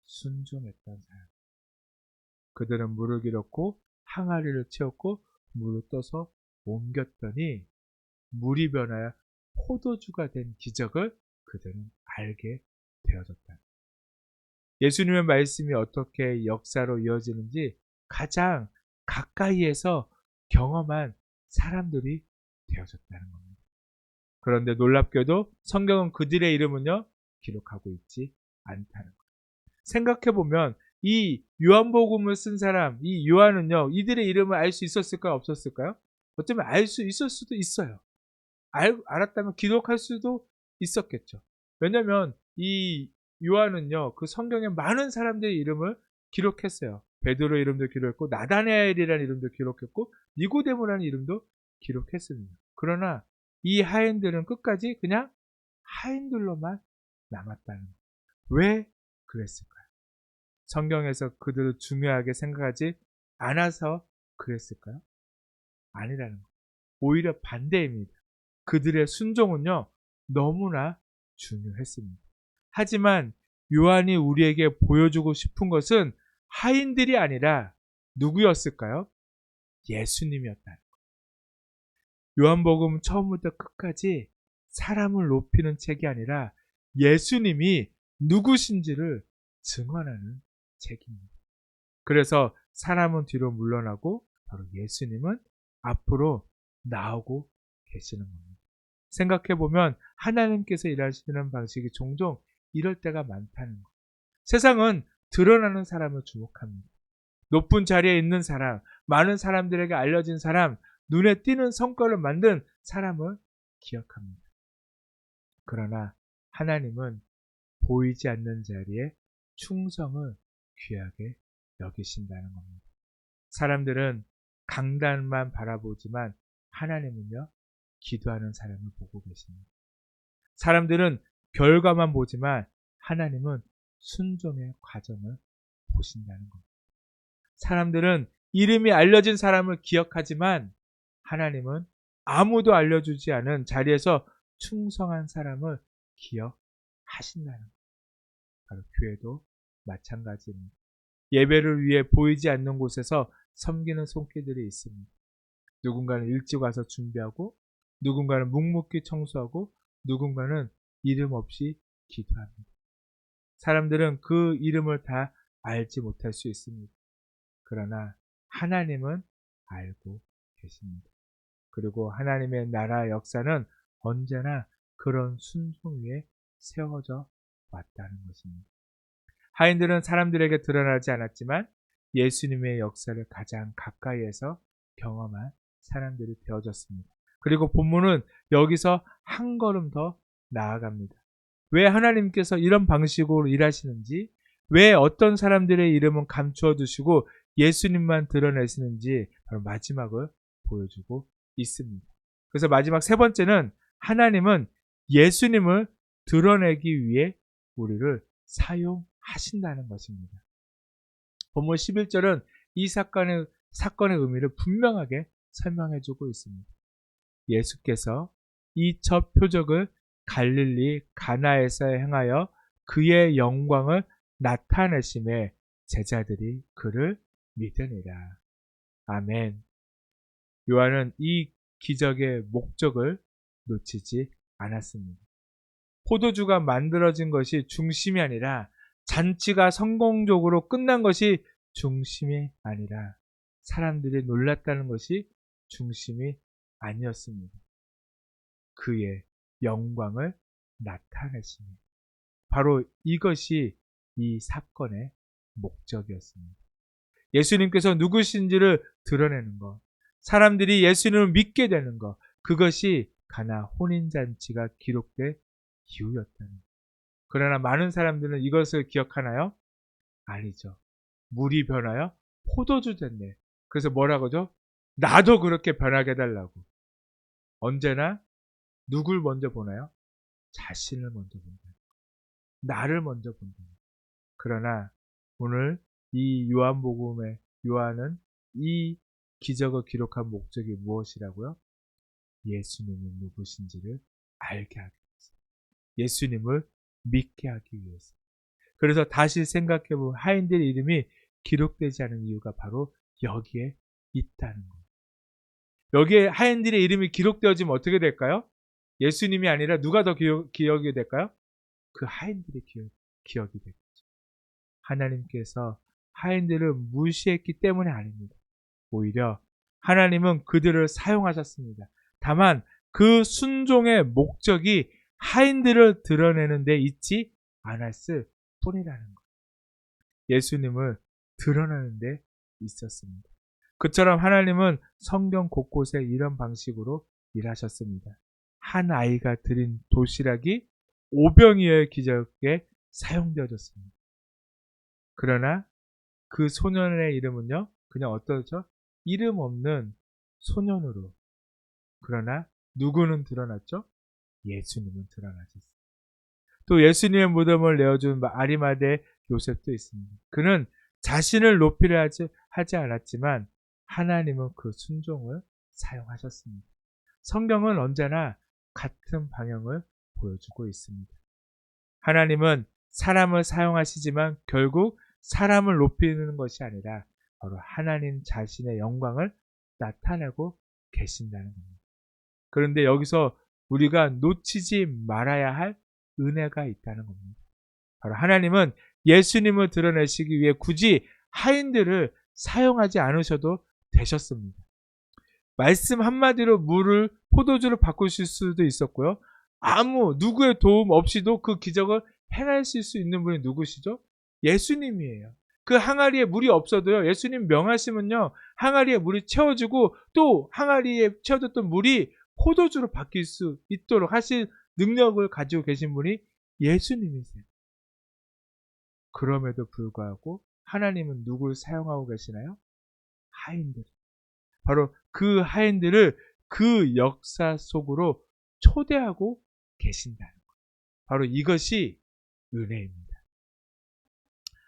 순종했던 사람. 그들은 물을 길었고 항아리를 채웠고 물을 떠서 옮겼더니 물이 변하여 포도주가 된 기적을 그들은 알게 되어졌다. 예수님의 말씀이 어떻게 역사로 이어지는지 가장 가까이에서 경험한 사람들이 되어졌다는 겁니다. 그런데 놀랍게도 성경은 그들의 이름은요 기록하고 있지 않다는 거예요. 생각해보면 이 요한복음을 쓴 사람, 이 요한은요 이들의 이름을 알 수 있었을까요? 없었을까요? 어쩌면 알 수 있을 수도 있어요. 알았다면 기록할 수도 있었겠죠. 왜냐하면 이 요한은요 그 성경에 많은 사람들의 이름을 기록했어요. 베드로 이름도 기록했고 나다나엘이라는 이름도 기록했고 니고데모라는 이름도 기록했습니다. 그러나 이 하인들은 끝까지 그냥 하인들로만 남았다는 거예요. 왜 그랬을까요? 성경에서 그들을 중요하게 생각하지 않아서 그랬을까요? 아니라는 거예요. 오히려 반대입니다. 그들의 순종은요 너무나 중요했습니다. 하지만 요한이 우리에게 보여주고 싶은 것은 하인들이 아니라 누구였을까요? 예수님이었다는 거예요. 요한복음 처음부터 끝까지 사람을 높이는 책이 아니라 예수님이 누구신지를 증언하는 책입니다. 그래서 사람은 뒤로 물러나고 바로 예수님은 앞으로 나오고 계시는 겁니다. 생각해보면 하나님께서 일하시는 방식이 종종 이럴 때가 많다는 것. 세상은 드러나는 사람을 주목합니다. 높은 자리에 있는 사람, 많은 사람들에게 알려진 사람, 눈에 띄는 성과를 만든 사람을 기억합니다. 그러나 하나님은 보이지 않는 자리에 충성을 귀하게 여기신다는 겁니다. 사람들은 강단만 바라보지만 하나님은요, 기도하는 사람을 보고 계십니다. 사람들은 결과만 보지만 하나님은 순종의 과정을 보신다는 겁니다. 사람들은 이름이 알려진 사람을 기억하지만 하나님은 아무도 알려주지 않은 자리에서 충성한 사람을 기억하신다는 겁니다. 바로 교회도 마찬가지입니다. 예배를 위해 보이지 않는 곳에서 섬기는 손길들이 있습니다. 누군가는 일찍 와서 준비하고, 누군가는 묵묵히 청소하고, 누군가는 이름 없이 기도합니다. 사람들은 그 이름을 다 알지 못할 수 있습니다. 그러나 하나님은 알고 계십니다. 그리고 하나님의 나라 역사는 언제나 그런 순종 위에 세워져 왔다는 것입니다. 하인들은 사람들에게 드러나지 않았지만 예수님의 역사를 가장 가까이에서 경험한 사람들이 되어졌습니다. 그리고 본문은 여기서 한 걸음 더 나아갑니다. 왜 하나님께서 이런 방식으로 일하시는지, 왜 어떤 사람들의 이름은 감추어 두시고 예수님만 드러내시는지 바로 마지막을 보여주고 있습니다. 그래서 마지막 세 번째는 하나님은 예수님을 드러내기 위해 우리를 사용하신다는 것입니다. 본문 11절은 이 사건의 의미를 분명하게 설명해주고 있습니다. 예수께서 이 첫 표적을 갈릴리 가나에서 행하여 그의 영광을 나타내심에 제자들이 그를 믿으니라. 아멘. 요한은 이 기적의 목적을 놓치지 않았습니다. 포도주가 만들어진 것이 중심이 아니라 잔치가 성공적으로 끝난 것이 중심이 아니라 사람들이 놀랐다는 것이 중심이 아니었습니다. 그의 영광을 나타냈습니다. 바로 이것이 이 사건의 목적이었습니다. 예수님께서 누구신지를 드러내는 것, 사람들이 예수님을 믿게 되는 것, 그것이 가나 혼인잔치가 기록된 이유였다는 것. 그러나 많은 사람들은 이것을 기억하나요? 아니죠. 물이 변하여 포도주 됐네. 그래서 뭐라고 하죠? 나도 그렇게 변하게 해달라고. 언제나 누굴 먼저 보나요? 자신을 먼저 본다. 나를 먼저 본다. 그러나 오늘 이 요한복음의 요한은 이 기적을 기록한 목적이 무엇이라고요? 예수님이 누구신지를 알게 하기 위해서. 예수님을 믿게 하기 위해서. 그래서 다시 생각해보면 하인들의 이름이 기록되지 않은 이유가 바로 여기에 있다는 거예요. 여기에 하인들의 이름이 기록되어지면 어떻게 될까요? 예수님이 아니라 누가 더 기억이 될까요? 그 하인들의 기억이 되겠죠. 하나님께서 하인들을 무시했기 때문이 아닙니다. 오히려 하나님은 그들을 사용하셨습니다. 다만 그 순종의 목적이 하인들을 드러내는 데 있지 않았을 뿐이라는 것. 예수님을 드러내는 데 있었습니다. 그처럼 하나님은 성경 곳곳에 이런 방식으로 일하셨습니다. 한 아이가 드린 도시락이 오병이어의 기적에 사용되어졌습니다. 그러나 그 소년의 이름은요, 그냥 어떠죠? 이름 없는 소년으로. 그러나 누구는 드러났죠? 예수님은 드러나셨어요. 또 예수님의 무덤을 내어준 아리마대 요셉도 있습니다. 그는 자신을 높이려 하지 않았지만 하나님은 그 순종을 사용하셨습니다. 성경은 언제나 같은 방향을 보여주고 있습니다. 하나님은 사람을 사용하시지만 결국 사람을 높이는 것이 아니라 바로 하나님 자신의 영광을 나타내고 계신다는 겁니다. 그런데 여기서 우리가 놓치지 말아야 할 은혜가 있다는 겁니다. 바로 하나님은 예수님을 드러내시기 위해 굳이 하인들을 사용하지 않으셔도 되셨습니다. 말씀 한마디로 물을 포도주로 바꾸실 수도 있었고요. 누구의 도움 없이도 그 기적을 행하실 수 있는 분이 누구시죠? 예수님이에요. 그 항아리에 물이 없어도요, 예수님 명하시면요, 항아리에 물이 채워지고 또 항아리에 채워졌던 물이 포도주로 바뀔 수 있도록 하실 능력을 가지고 계신 분이 예수님이세요. 그럼에도 불구하고 하나님은 누굴 사용하고 계시나요? 하인들. 바로 그 하인들을 그 역사 속으로 초대하고 계신다는 것. 바로 이것이 은혜입니다.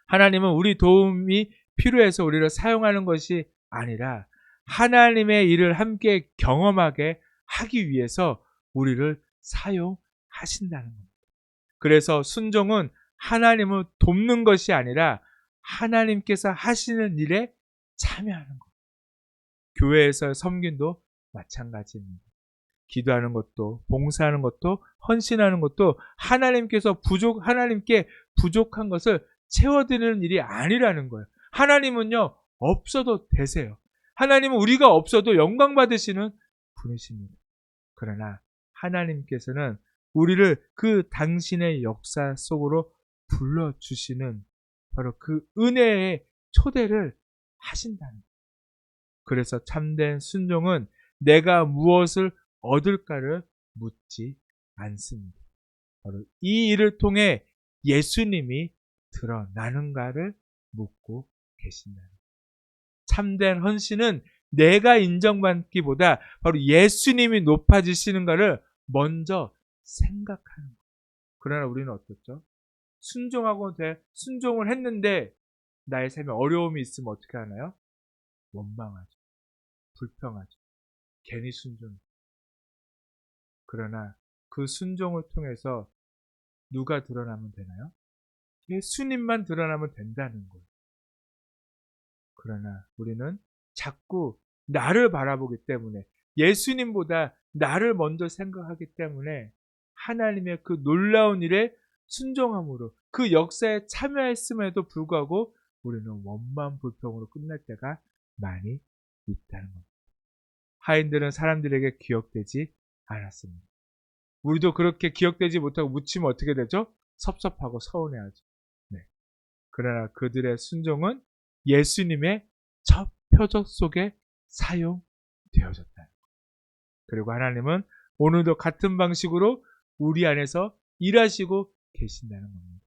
하나님은 우리 도움이 필요해서 우리를 사용하는 것이 아니라 하나님의 일을 함께 경험하게 하기 위해서 우리를 사용하신다는 겁니다. 그래서 순종은 하나님을 돕는 것이 아니라 하나님께서 하시는 일에 참여하는 것. 교회에서 섬김도 마찬가지입니다. 기도하는 것도, 봉사하는 것도, 헌신하는 것도 하나님께 부족한 것을 채워드리는 일이 아니라는 거예요. 하나님은요, 없어도 되세요. 하나님은 우리가 없어도 영광 받으시는 분이십니다. 그러나 하나님께서는 우리를 그 당신의 역사 속으로 불러주시는 바로 그 은혜의 초대를 하신다는 거예요. 그래서 참된 순종은 내가 무엇을 얻을까를 묻지 않습니다. 바로 이 일을 통해 예수님이 드러나는가를 묻고 계신다. 참된 헌신은 내가 인정받기보다 바로 예수님이 높아지시는가를 먼저 생각하는 거예요. 그러나 우리는 어떻죠? 순종을 했는데 나의 삶에 어려움이 있으면 어떻게 하나요? 원망하죠. 불평하죠. 괜히 순종. 그러나 그 순종을 통해서 누가 드러나면 되나요? 예수님만 드러나면 된다는 거예요. 그러나 우리는 자꾸 나를 바라보기 때문에 예수님보다 나를 먼저 생각하기 때문에 하나님의 그 놀라운 일에 순종함으로 그 역사에 참여했음에도 불구하고 우리는 원망 불평으로 끝날 때가 많이 있다는 겁니다. 하인들은 사람들에게 기억되지 않았습니다. 우리도 그렇게 기억되지 못하고 묻히면 어떻게 되죠? 섭섭하고 서운해하죠. 네. 그러나 그들의 순종은 예수님의 첫 표적 속에 사용되어졌다. 그리고 하나님은 오늘도 같은 방식으로 우리 안에서 일하시고 계신다는 겁니다.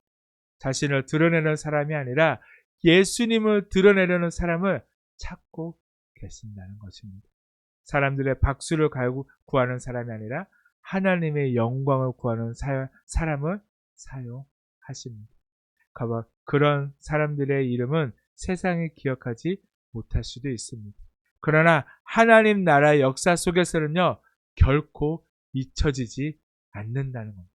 자신을 드러내는 사람이 아니라 예수님을 드러내려는 사람을 찾고 계신다는 것입니다. 사람들의 박수를 구하는 사람이 아니라 하나님의 영광을 구하는 사람을 사용하십니다. 그런 사람들의 이름은 세상이 기억하지 못할 수도 있습니다. 그러나 하나님 나라의 역사 속에서는요, 결코 잊혀지지 않는다는 겁니다.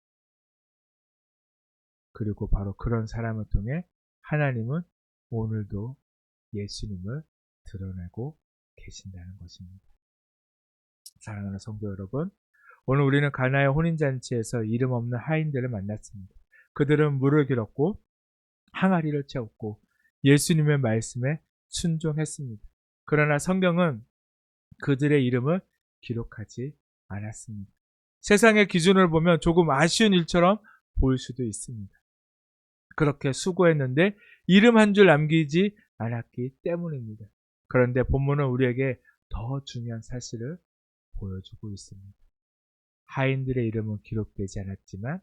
그리고 바로 그런 사람을 통해 하나님은 오늘도 예수님을 드러내고 계신다는 것입니다. 사랑하는 성도 여러분, 오늘 우리는 가나의 혼인잔치에서 이름 없는 하인들을 만났습니다. 그들은 물을 길었고 항아리를 채웠고 예수님의 말씀에 순종했습니다. 그러나 성경은 그들의 이름을 기록하지 않았습니다. 세상의 기준을 보면 조금 아쉬운 일처럼 보일 수도 있습니다. 그렇게 수고했는데 이름 한 줄 남기지 않았기 때문입니다. 그런데 본문은 우리에게 더 중요한 사실을 보여주고 있습니다. 하인들의 이름은 기록되지 않았지만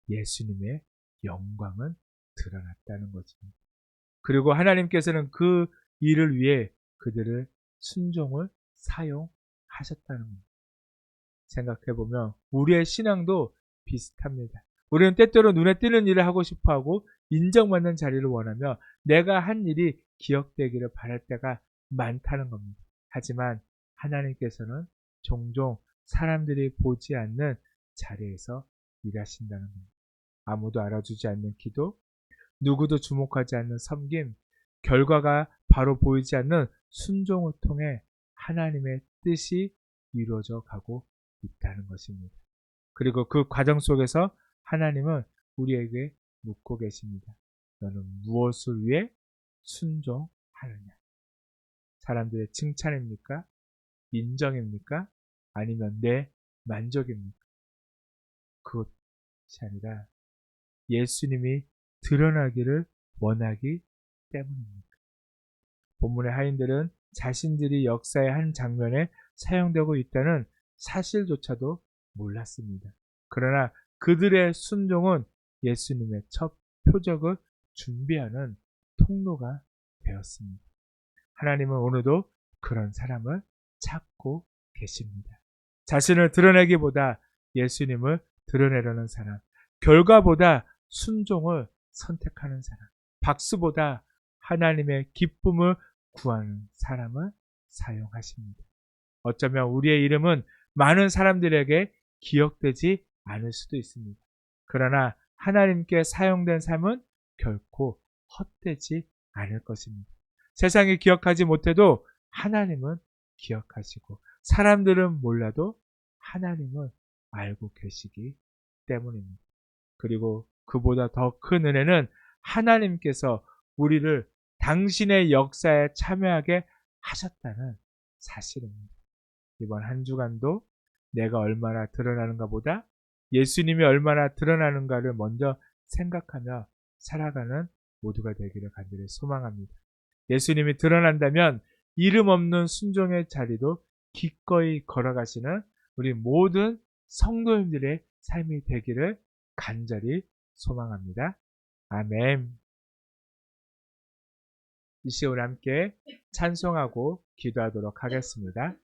예수님의 영광은 드러났다는 것입니다. 그리고 하나님께서는 그 일을 위해 그들을 순종을 사용하셨다는 겁니다. 생각해보면 우리의 신앙도 비슷합니다. 우리는 때때로 눈에 띄는 일을 하고 싶어하고 인정받는 자리를 원하며 내가 한 일이 기억되기를 바랄 때가 많다는 겁니다. 하지만 하나님께서는 종종 사람들이 보지 않는 자리에서 일하신다는 겁니다. 아무도 알아주지 않는 기도, 누구도 주목하지 않는 섬김, 결과가 바로 보이지 않는 순종을 통해 하나님의 뜻이 이루어져 가고 있다는 것입니다. 그리고 그 과정 속에서 하나님은 우리에게 묻고 계십니다. 너는 무엇을 위해 순종하느냐? 사람들의 칭찬입니까? 인정입니까? 아니면 내 만족입니까? 그것이 아니라 예수님이 드러나기를 원하기 때문입니다. 본문의 하인들은 자신들이 역사의 한 장면에 사용되고 있다는 사실조차도 몰랐습니다. 그러나 그들의 순종은 예수님의 첫 표적을 준비하는 통로가 되었습니다. 하나님은 오늘도 그런 사람을 찾고 계십니다. 자신을 드러내기보다 예수님을 드러내려는 사람, 결과보다 순종을 선택하는 사람, 박수보다 하나님의 기쁨을 구하는 사람을 사용하십니다. 어쩌면 우리의 이름은 많은 사람들에게 기억되지 않을 수도 있습니다. 그러나 하나님께 사용된 삶은 결코 헛되지 않을 것입니다. 세상이 기억하지 못해도 하나님은 기억하시고 사람들은 몰라도 하나님은 알고 계시기 때문입니다. 그리고 그보다 더 큰 은혜는 하나님께서 우리를 당신의 역사에 참여하게 하셨다는 사실입니다. 이번 한 주간도 내가 얼마나 드러나는가 보다 예수님이 얼마나 드러나는가를 먼저 생각하며 살아가는 모두가 되기를 간절히 소망합니다. 예수님이 드러난다면 이름 없는 순종의 자리도 기꺼이 걸어가시는 우리 모든 성도님들의 삶이 되기를 간절히 소망합니다. 아멘. 이 시간 함께 찬송하고 기도하도록 하겠습니다.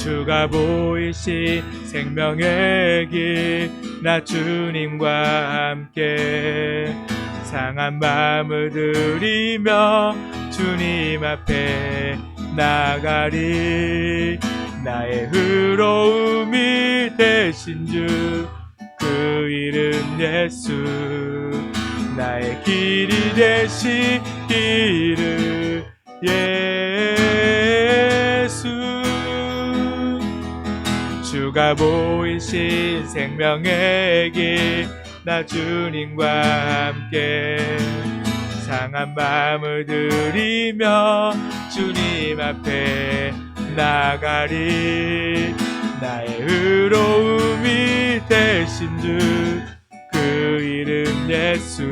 주가 보이신 생명의 길, 나 주님과 함께 상한 마음을 들이며 주님 앞에 나가리. 나의 의로움이 되신 주, 그 이름 예수. 나의 길이 되신 이름 예수. 주가 보이신 생명의 길, 나 주님과 함께 상한 마음을 들이며 주님 앞에 나가리. 나의 의로움이 되신 주, 그 이름 예수.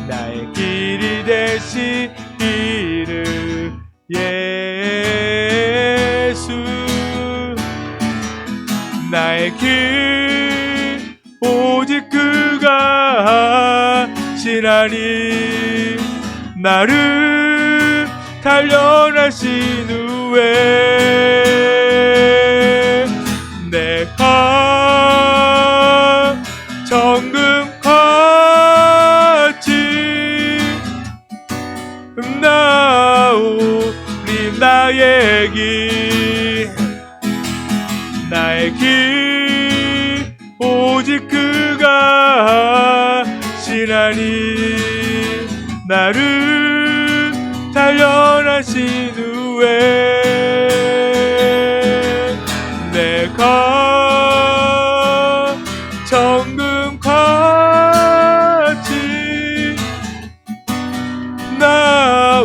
나의 길이 되신 이름 예수. 나의 길 오직 그가 하시나니. 나를 단련하신 후에 내가 정금같이 나오리. 나의 길, 나의 길 오직 그가 하시나니. 나를 단련하신 후에 내가 정금같이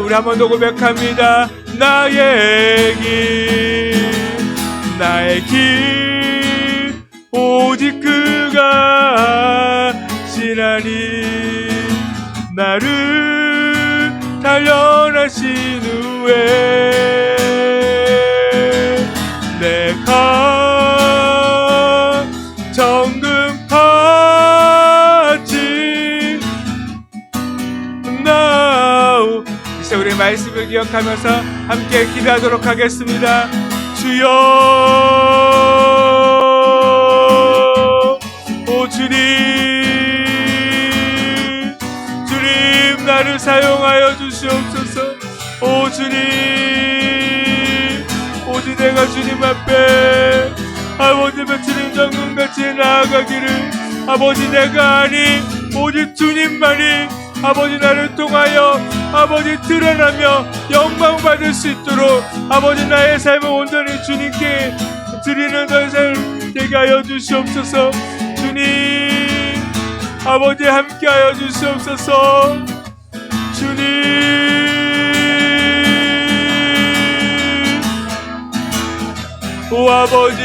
우리 한 번 더 고백합니다. 나의 길, 나의 길 오직 그가 하시나니. 나를 단련하신 후에 내가 정금같이 나오. 이제 우리 말씀을 기억하면서 함께 기도하도록 하겠습니다. 주여, 오 주님, 나를 사용하여 주시옵소서. 오 주님, 오직 내가 주님 앞에 아버지 주님 정금같이 나아가기를. 아버지 내가 아니 오직 주님만이 아버지 나를 통하여 아버지 드러나며 영광 받을 수 있도록 아버지 나의 삶을 온전히 주님께 드리는 삶 되게 하여 주시옵소서. 주님 아버지 함께하여 주시옵소서. 주님, 오 아버지,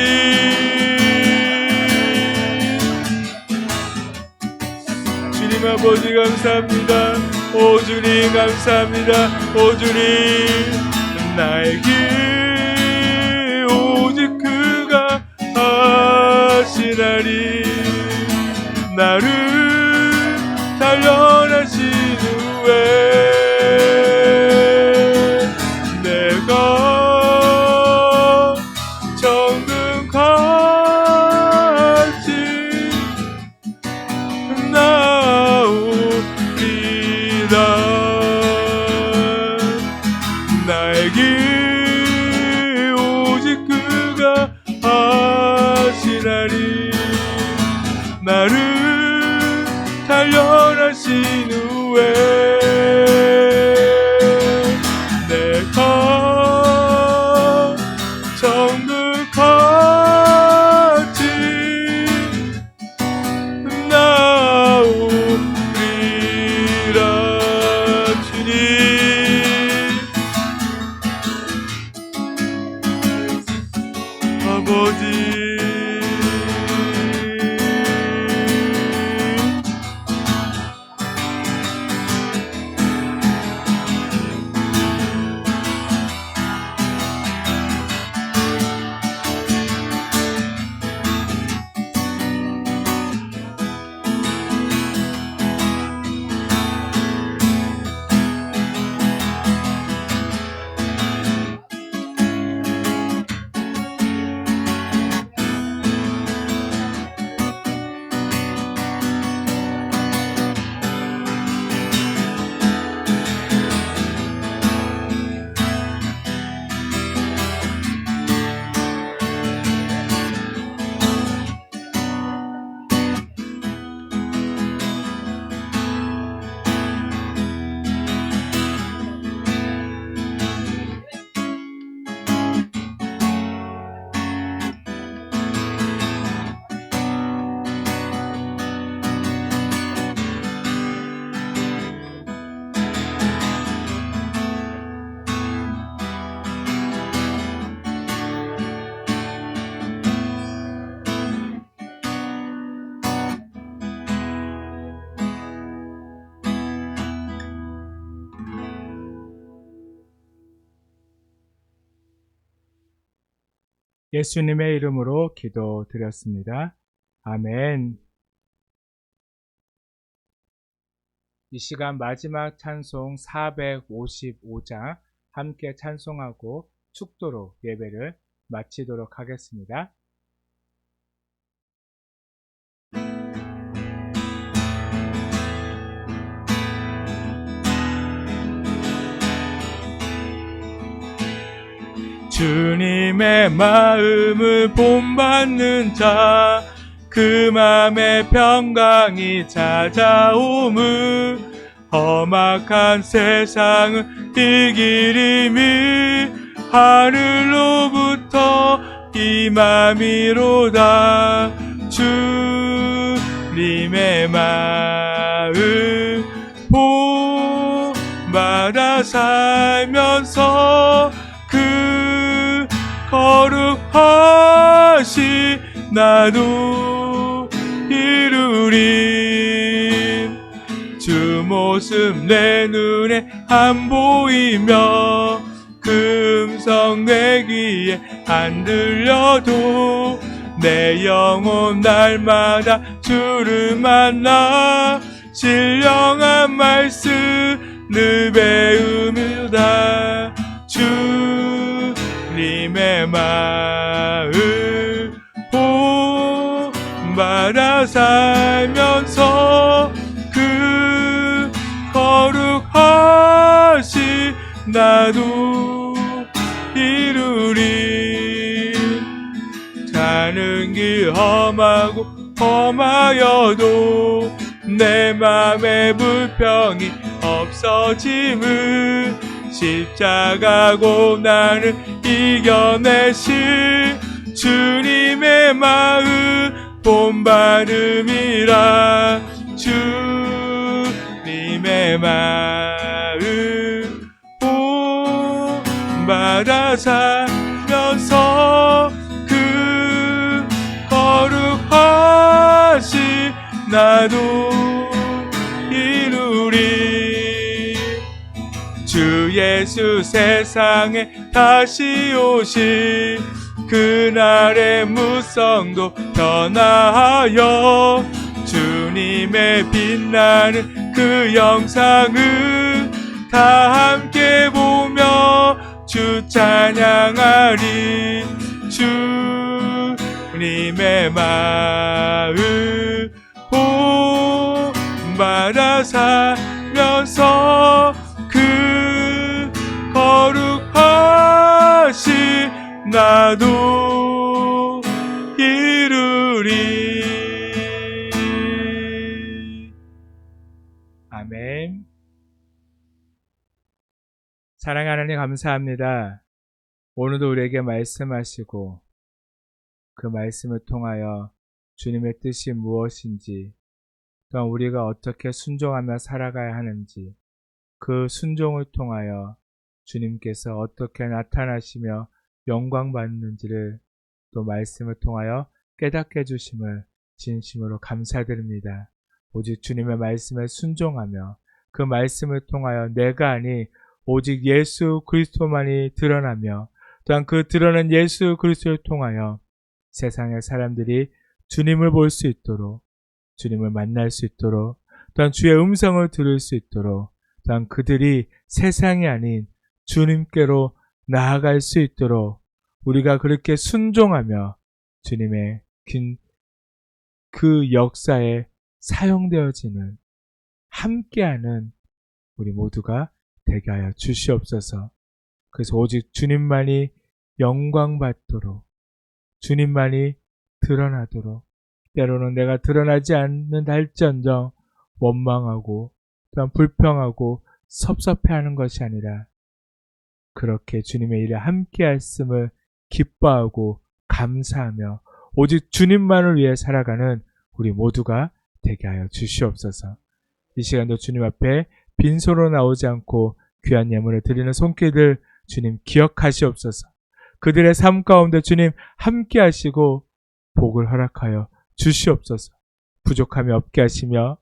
주님 아버지 감사합니다. 오 주님 감사합니다. 오 주님, 나의 길 오직 그가 하시나니. 나를 단련하신 후에 내가 정금같이 나오리라. 나의 길 오직 그가 하시나니. 나를 단련하신 후에 내가 정금같이 나오리라. 주님 아버지, 예수님의 이름으로 기도드렸습니다. 아멘. 이 시간 마지막 찬송 455장 함께 찬송하고 축도로 예배를 마치도록 하겠습니다. 주님의 마음을 본받는 자, 그 맘에 평강이 찾아오무, 험악한 세상을 이기림이 하늘로부터 임함이로다. 주님의 마음 본받아 살면서 그 거룩하신 나도 이루리. 주 모습 내 눈에 안 보이며 그 음성 내 귀에 안 들려도 내 영혼 날마다 주를 만나 신령한 말씀을 배우며다. 주님의 마음 본받아 살면서 그 거룩하신 나도 이루리. 가는 길 험하고 험하여도 내 맘에 불평이 없어짐을 십자가 고난을 이겨내실 주님의 마음 본받음이라. 주님의 마음 본받아 살면서 그 거룩하신 나도 이루리. 주 예수 세상에 다시 오실 그날의 무성도 변화하여 주님의 빛나는 그 영상을 다 함께 보며 주 찬양하리. 주님의 마음 본받아 살면서 그 거룩하신 나도 이루리. 아멘. 사랑하는 하나님 감사합니다. 오늘도 우리에게 말씀하시고 그 말씀을 통하여 주님의 뜻이 무엇인지, 또한 우리가 어떻게 순종하며 살아가야 하는지, 그 순종을 통하여 주님께서 어떻게 나타나시며 영광받는지를 또 말씀을 통하여 깨닫게 해주심을 진심으로 감사드립니다. 오직 주님의 말씀에 순종하며 그 말씀을 통하여 내가 아니 오직 예수 그리스도만이 드러나며, 또한 그 드러난 예수 그리스도를 통하여 세상의 사람들이 주님을 볼 수 있도록, 주님을 만날 수 있도록, 또한 주의 음성을 들을 수 있도록, 또한 그들이 세상이 아닌 주님께로 나아갈 수 있도록 우리가 그렇게 순종하며 주님의 긴 그 역사에 사용되어지는 함께하는 우리 모두가 되게 하여 주시옵소서. 그래서 오직 주님만이 영광받도록, 주님만이 드러나도록, 때로는 내가 드러나지 않는 할지언정 원망하고 또한 불평하고 섭섭해하는 것이 아니라 그렇게 주님의 일에 함께했음을 기뻐하고 감사하며 오직 주님만을 위해 살아가는 우리 모두가 되게 하여 주시옵소서. 이 시간도 주님 앞에 빈손으로 나오지 않고 귀한 예물을 드리는 손길들 주님 기억하시옵소서. 그들의 삶 가운데 주님 함께 하시고 복을 허락하여 주시옵소서. 부족함이 없게 하시며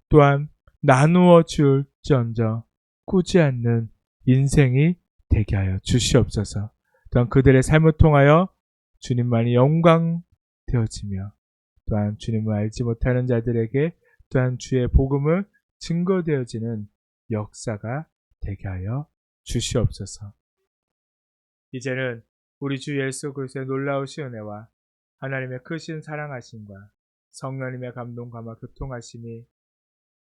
또한 나누어 줄지언정 꾸지 않는 인생이 되게 하여 주시옵소서. 또한 그들의 삶을 통하여 주님만이 영광 되어지며 또한 주님을 알지 못하는 자들에게 또한 주의 복음을 증거되어지는 역사가 되게 하여 주시옵소서. 이제는 우리 주 예수 그리스도의 놀라우신 은혜와 하나님의 크신 사랑하심과 성령님의 감동감화 교통하심이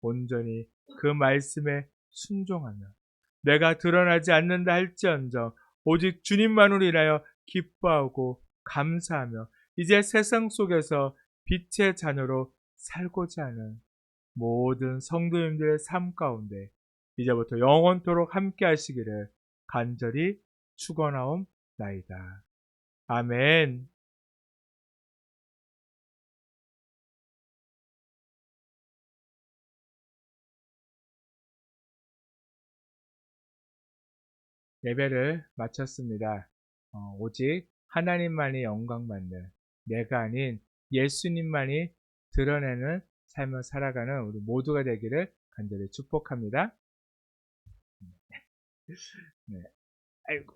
온전히 그 말씀에 순종하며 내가 드러나지 않는다 할지언정 오직 주님만으로 인하여 기뻐하고 감사하며 이제 세상 속에서 빛의 자녀로 살고자 하는 모든 성도님들의 삶 가운데 이제부터 영원토록 함께 하시기를 간절히 축원하옵나이다. 아멘. 예배를 마쳤습니다. 오직 하나님만이 영광받는 내가 아닌 예수님만이 드러내는 삶을 살아가는 우리 모두가 되기를 간절히 축복합니다. 네. 아이고.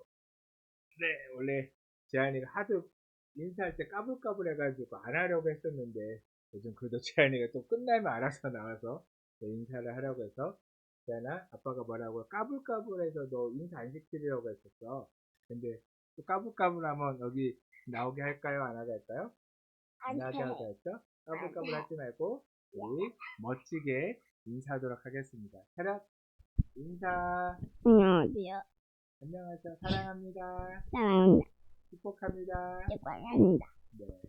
네, 원래 재한이가 하도 인사할 때 까불까불해가지고 안 하려고 했었는데 요즘 그래도 재한이가 또 끝나면 알아서 나와서 인사를 하려고 해서 재한아, 아빠가 뭐라고 까불까불해서 너 인사 안 시키려고 했었어. 근데 또 까불까불하면 여기 나오게 할까요? 안 하게 할까요? 안 하게 하게 했죠? 까불까불 하지 말고 우리 멋지게 인사하도록 하겠습니다. 차렷 인사. 안녕하세요. 안녕하세요. 사랑합니다. 사랑합니다. 축복합니다. 축복합니다. 네.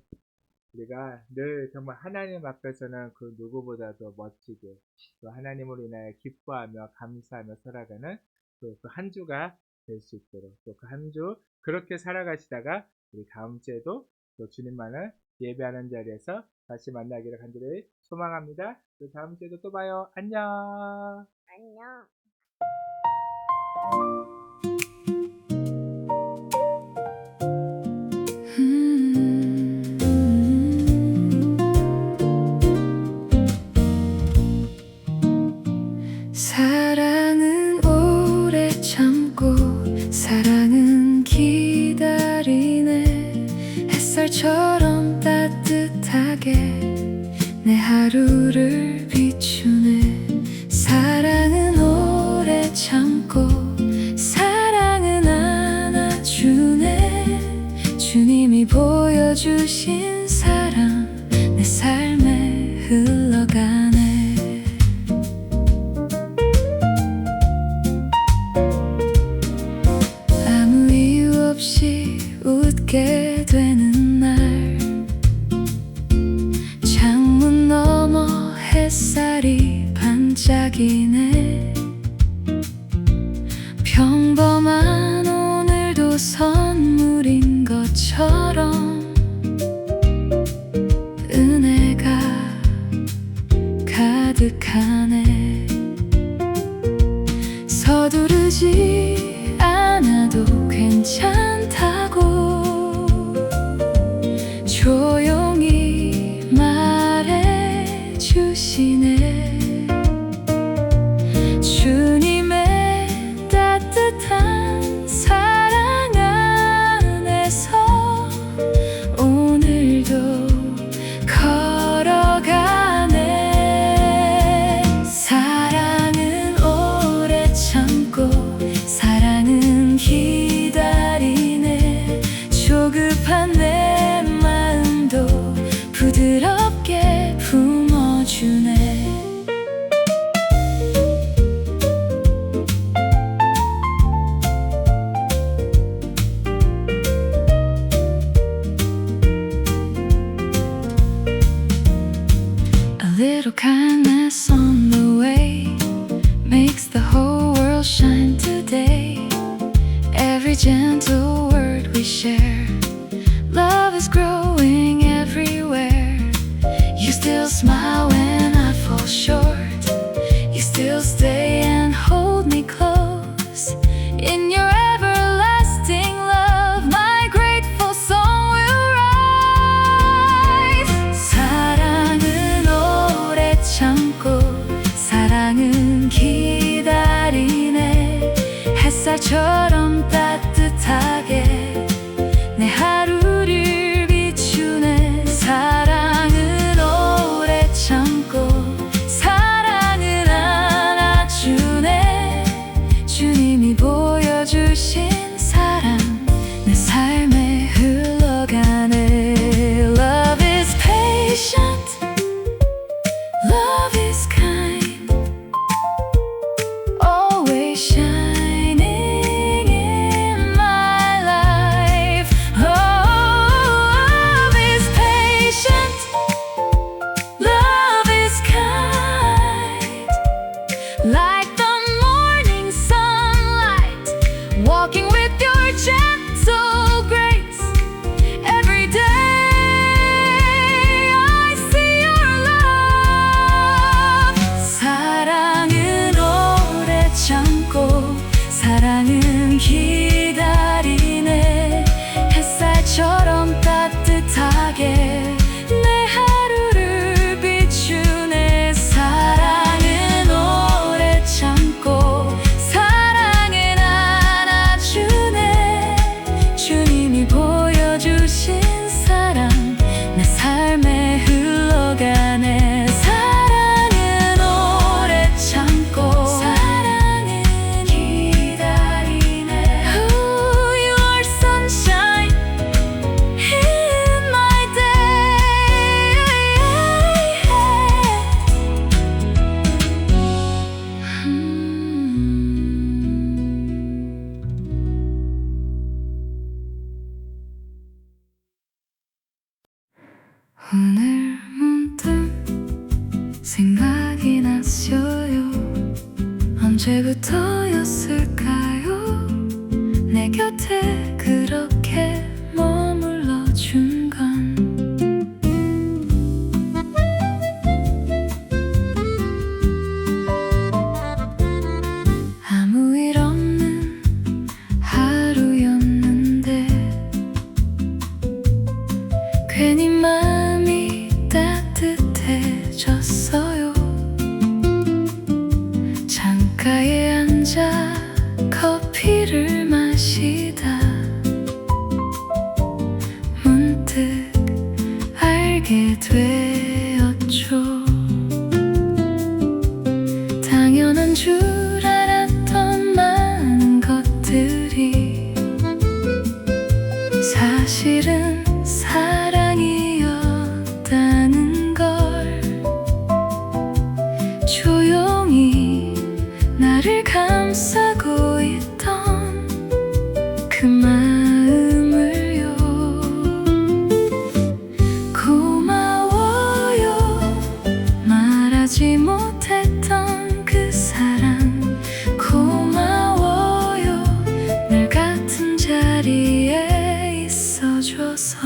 우리가 늘 정말 하나님 앞에서는 그 누구보다도 멋지게 또 하나님으로 인하여 기뻐하며 감사하며 살아가는 또 그 한 주가 될 수 있도록 또 그 한 주 그렇게 살아가시다가 우리 다음 주에도 또 주님만을 예배하는 자리에서 다시 만나기를 간절히 소망합니다. 또 다음 주에도 또 봐요. 안녕. 안녕. 사랑은 오래 참고 사랑은 기다리네 햇살처럼 따뜻하게 내 하루를 비추네 사랑은 오래 참고 사랑은 안아주네 주님이 보여주신 사랑 내 삶에 흘러가네 없이 웃게 되는 날 창문 너머 햇살이 반짝이네 평범한 오늘도 선물인 것처럼 은혜가 가득하네 서두르지 않아도 괜찮다고 조용히 말해 주시네 주님의 따뜻한 사랑 안에서 오늘도 걸어가네 사랑은 오래 참고 사랑은 기다리네 조급한 내 마음도 부드럽게 품어주네 A little kindness on the way makes the whole world shine today Every gentle word we share Love is growing everywhere You still smile when I fall short You still stay and hold me close In your everlasting love My grateful song will rise 사랑은 오래 참고 사랑은 기다리네 햇살처럼 따뜻하게 내 하루를 오늘 문득 생각이 났어요. 언제부터였을까요? 내 곁에 그렇게 머물러 준 건 아무 일 없는 하루였는데 괜히 마음이 따뜻해졌어요. 창가에 앉아 커피를 마시다 문득 알게 되었죠. 당연한 줄 알았던 많은 것들이 사실은 사랑이었다는 걸 조용히 나를 감싸고 있던 그 마음을요. 고마워요. 말하지 못했던 그 사랑 고마워요. 늘 같은 자리에 있어줘서.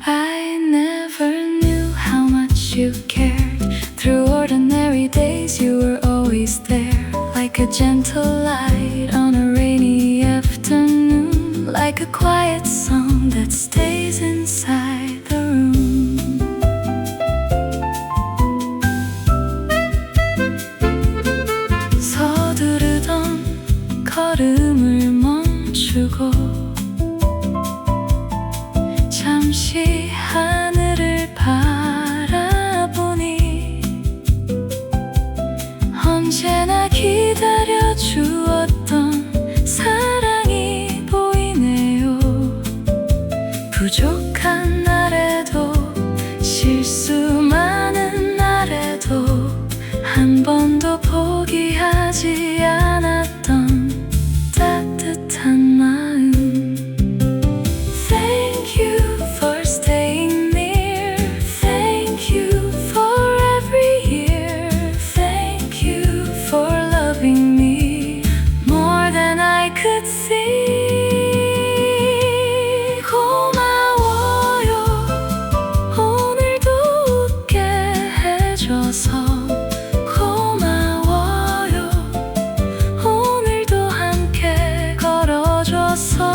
I never knew how much you cared. Through ordinary days you were always there, like a gentle light on a rainy afternoon, like a quiet song that stays inside the room. 서두르던 걸음을 멈추고 잠시 하늘을 바라보니 언제나 기다려주었던 사랑이 보이네요. 부족한 날에도 실수 많은 날에도 한 번도 포기하지 않았던 따뜻한 마음. Thank you for staying near. Thank you for every year. Thank you for loving me more than I could see. 고마워요. 오늘도 웃게 해줘서 고마워요. 오늘도 함께 걸어줘서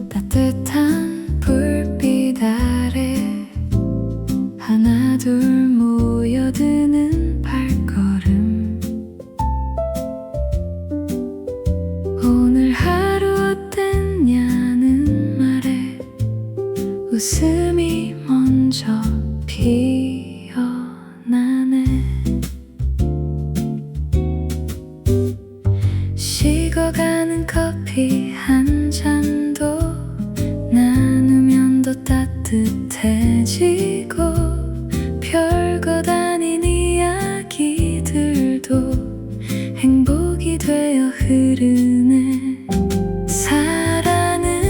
따뜻한 불빛 아래 하나둘 모여드는 발걸음. 오늘 하루 어땠냐는 말에 웃음이 먼저 피어나네. 식어가는 커피 한 잔도 나누면 더 따뜻해지고 별것 아닌 이야기들도 행복이 되어 흐르네. 사랑은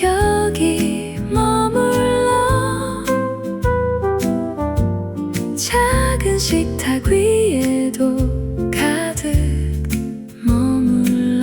여기 머물러 작은 식탁 위에도 가득 머물러.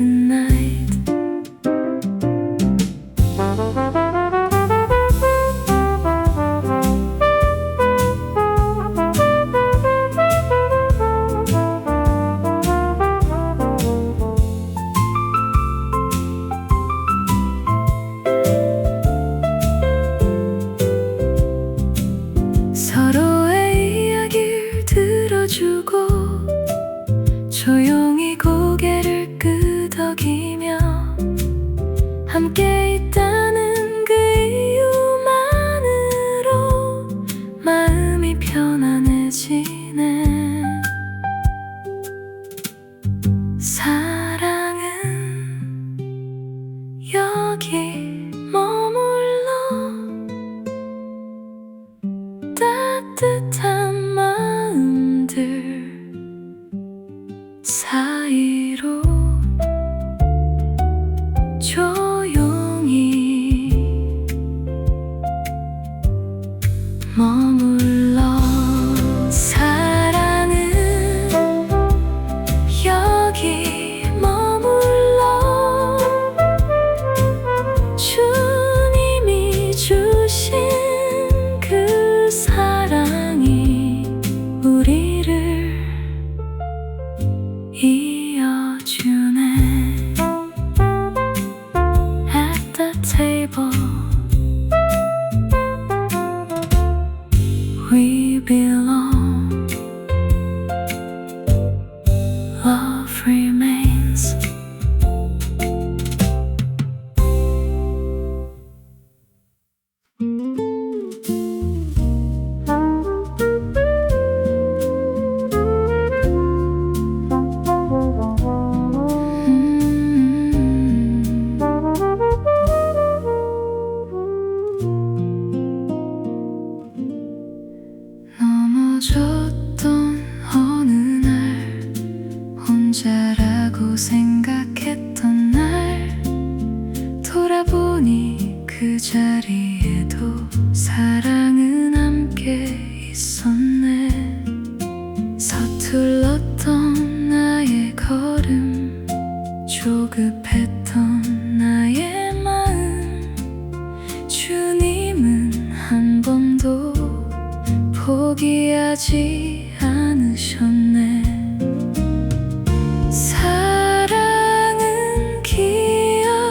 tonight. 서로의 이야기를 들어주고 조용히 고개를 끄덕이며 함께 있다는 그 이유만으로 마음이 편안해지네. 사랑은 여기 머물러 따뜻한 마음들 사이로 조용히 머물러. 사랑은 여기 머물러 주님이 주신 그 사랑이 우리를 이어주네. At the table we belong. Love remains. 넘어졌던 어느 날 혼자라고 생각했던 날 돌아보니 그 자리에도 사랑은 함께 있었네. 서툴렀던 나의 걸음 조급했던 나의 마음 주님은 한 번도 포기하지 않으셨네. 사랑은 기억해요.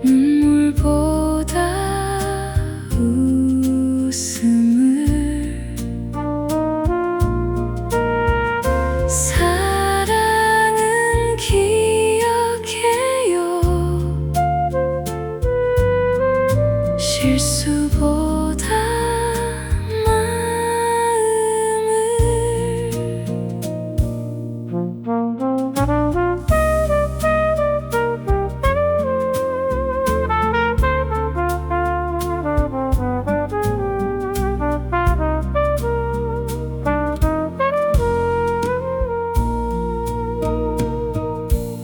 눈물보다 웃음을. 사랑은 기억해요. 실수보다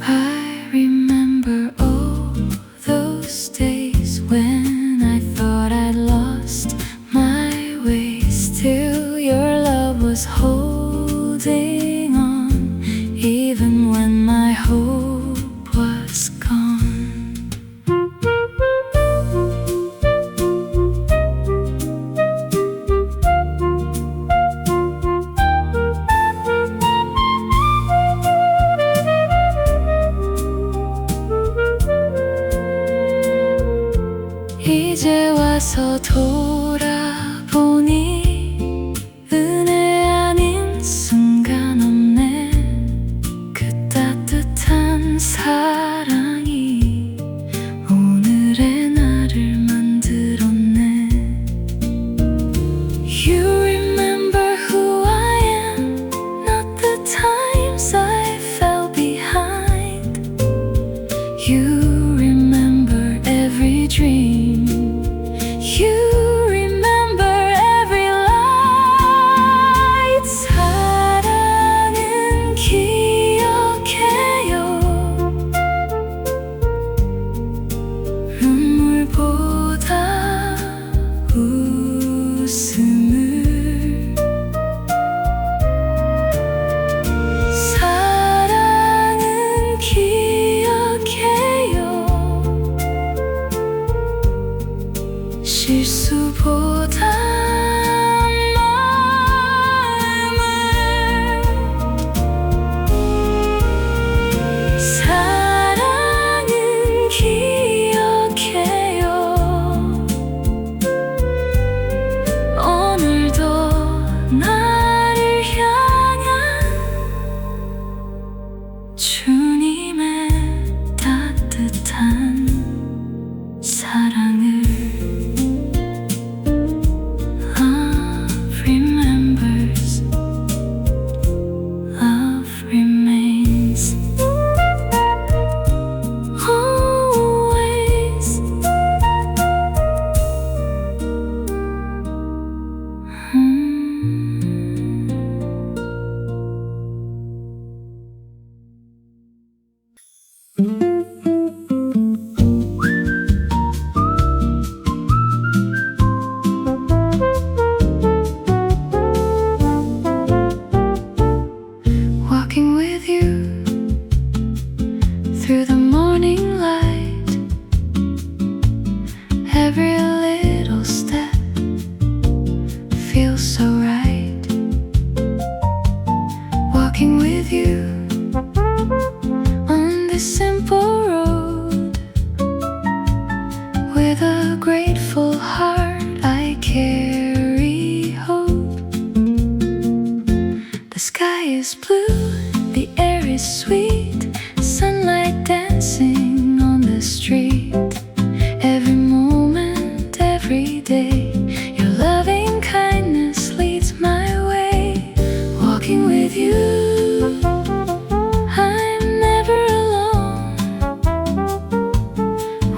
I remember all those days when I thought I'd lost my way. Still your love was holding on, even when my hope was gone. 이제 와서 돌아보니 은혜 아닌 순간 with you on this simple road. With a grateful heart, I carry hope. The sky is blue, the air is sweet, sunlight dancing on the street. Every moment, every day, your loving kindness leads my way. Walking with you, I'm never alone.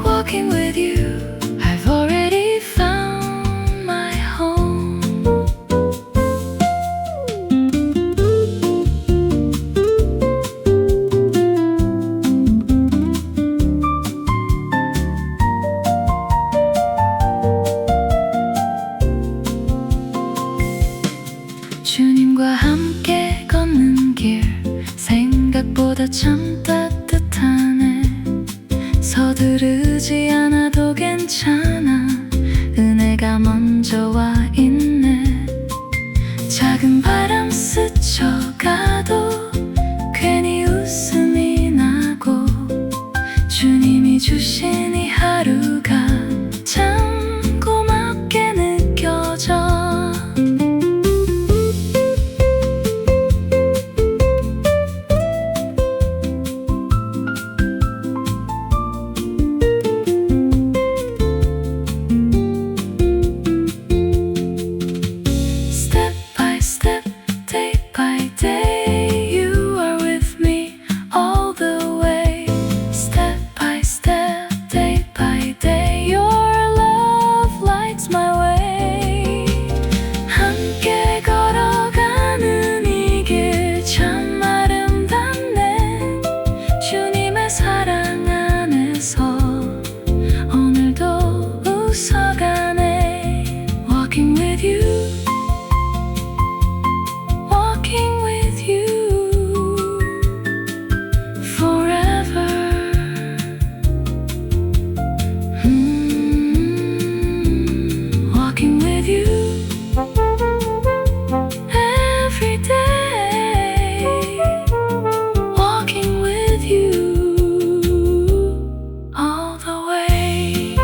Walking with you, I've already found my home. 주님과 함께 걷는 길 생각보다 참 따뜻하네. 서두르지 않아도 괜찮아. 은혜가 먼저 와 있네. 작은 바람 스쳐가도 괜히 웃음이 나고 주님이 주신 이 하루가 참 고맙게 느껴져. Step by step, day by day, you are with me all the way. Step by step, day by day, your love lights my way. 함께 걸어가는 이 길 참 아름답네. 주님의 사랑 안에서 오늘도 웃어가네. Walking with you, walking with you forever. Walking with you every day. Walking with you all the way.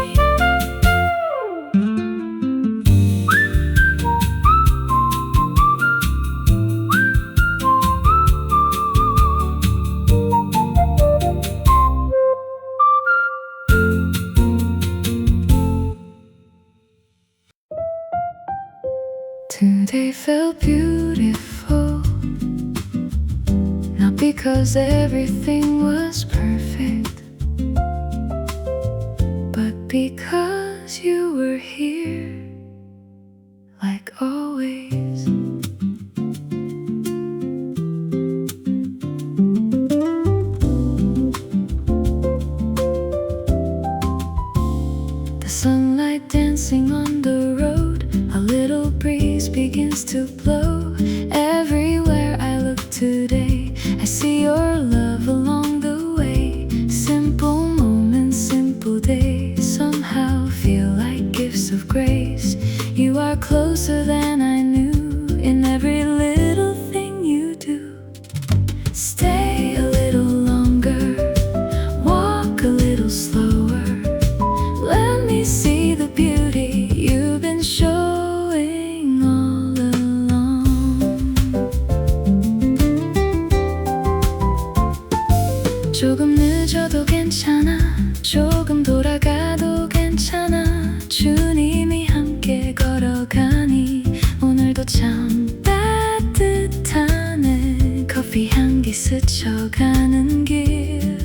Today felt beautiful, not because everything was perfect, but because you were here, like always. The sunlight dancing on the road, a little breeze begins to blow. Everywhere I look today, I see your love along the way. Simple moments, simple days, somehow feel like gifts of grace. You are closer than I knew in every little thing you do. Stay a little longer, walk a little slower. Let me see the beauty you've been showing all along. 조금 늦어도 괜찮아, 조금 돌아가도 괜찮아. 주님이 함께 걸어가니 오늘도 참 따뜻하네. 커피 향기 스쳐가는 길,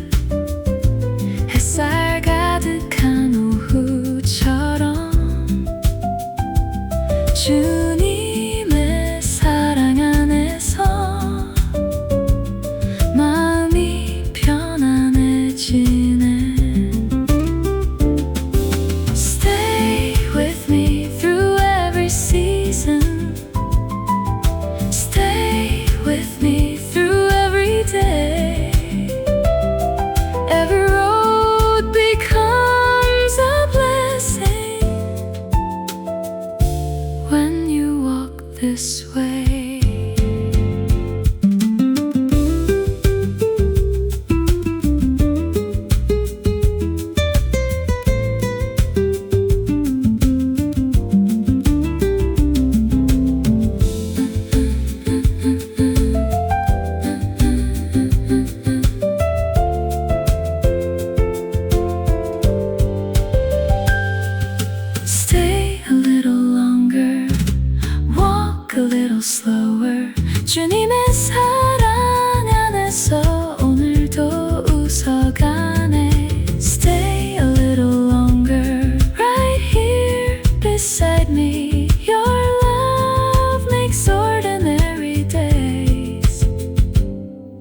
햇살 가득한 오후처럼 주님의 사랑 안에서 마음이 편안해지네. Stay with me through every season. Stay with me through every day.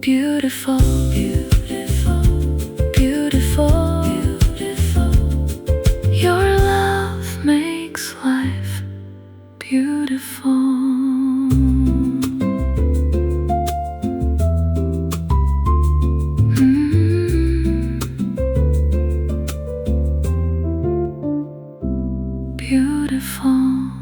beautiful, beautiful, beautiful, beautiful. Your love makes life beautiful. Beautiful.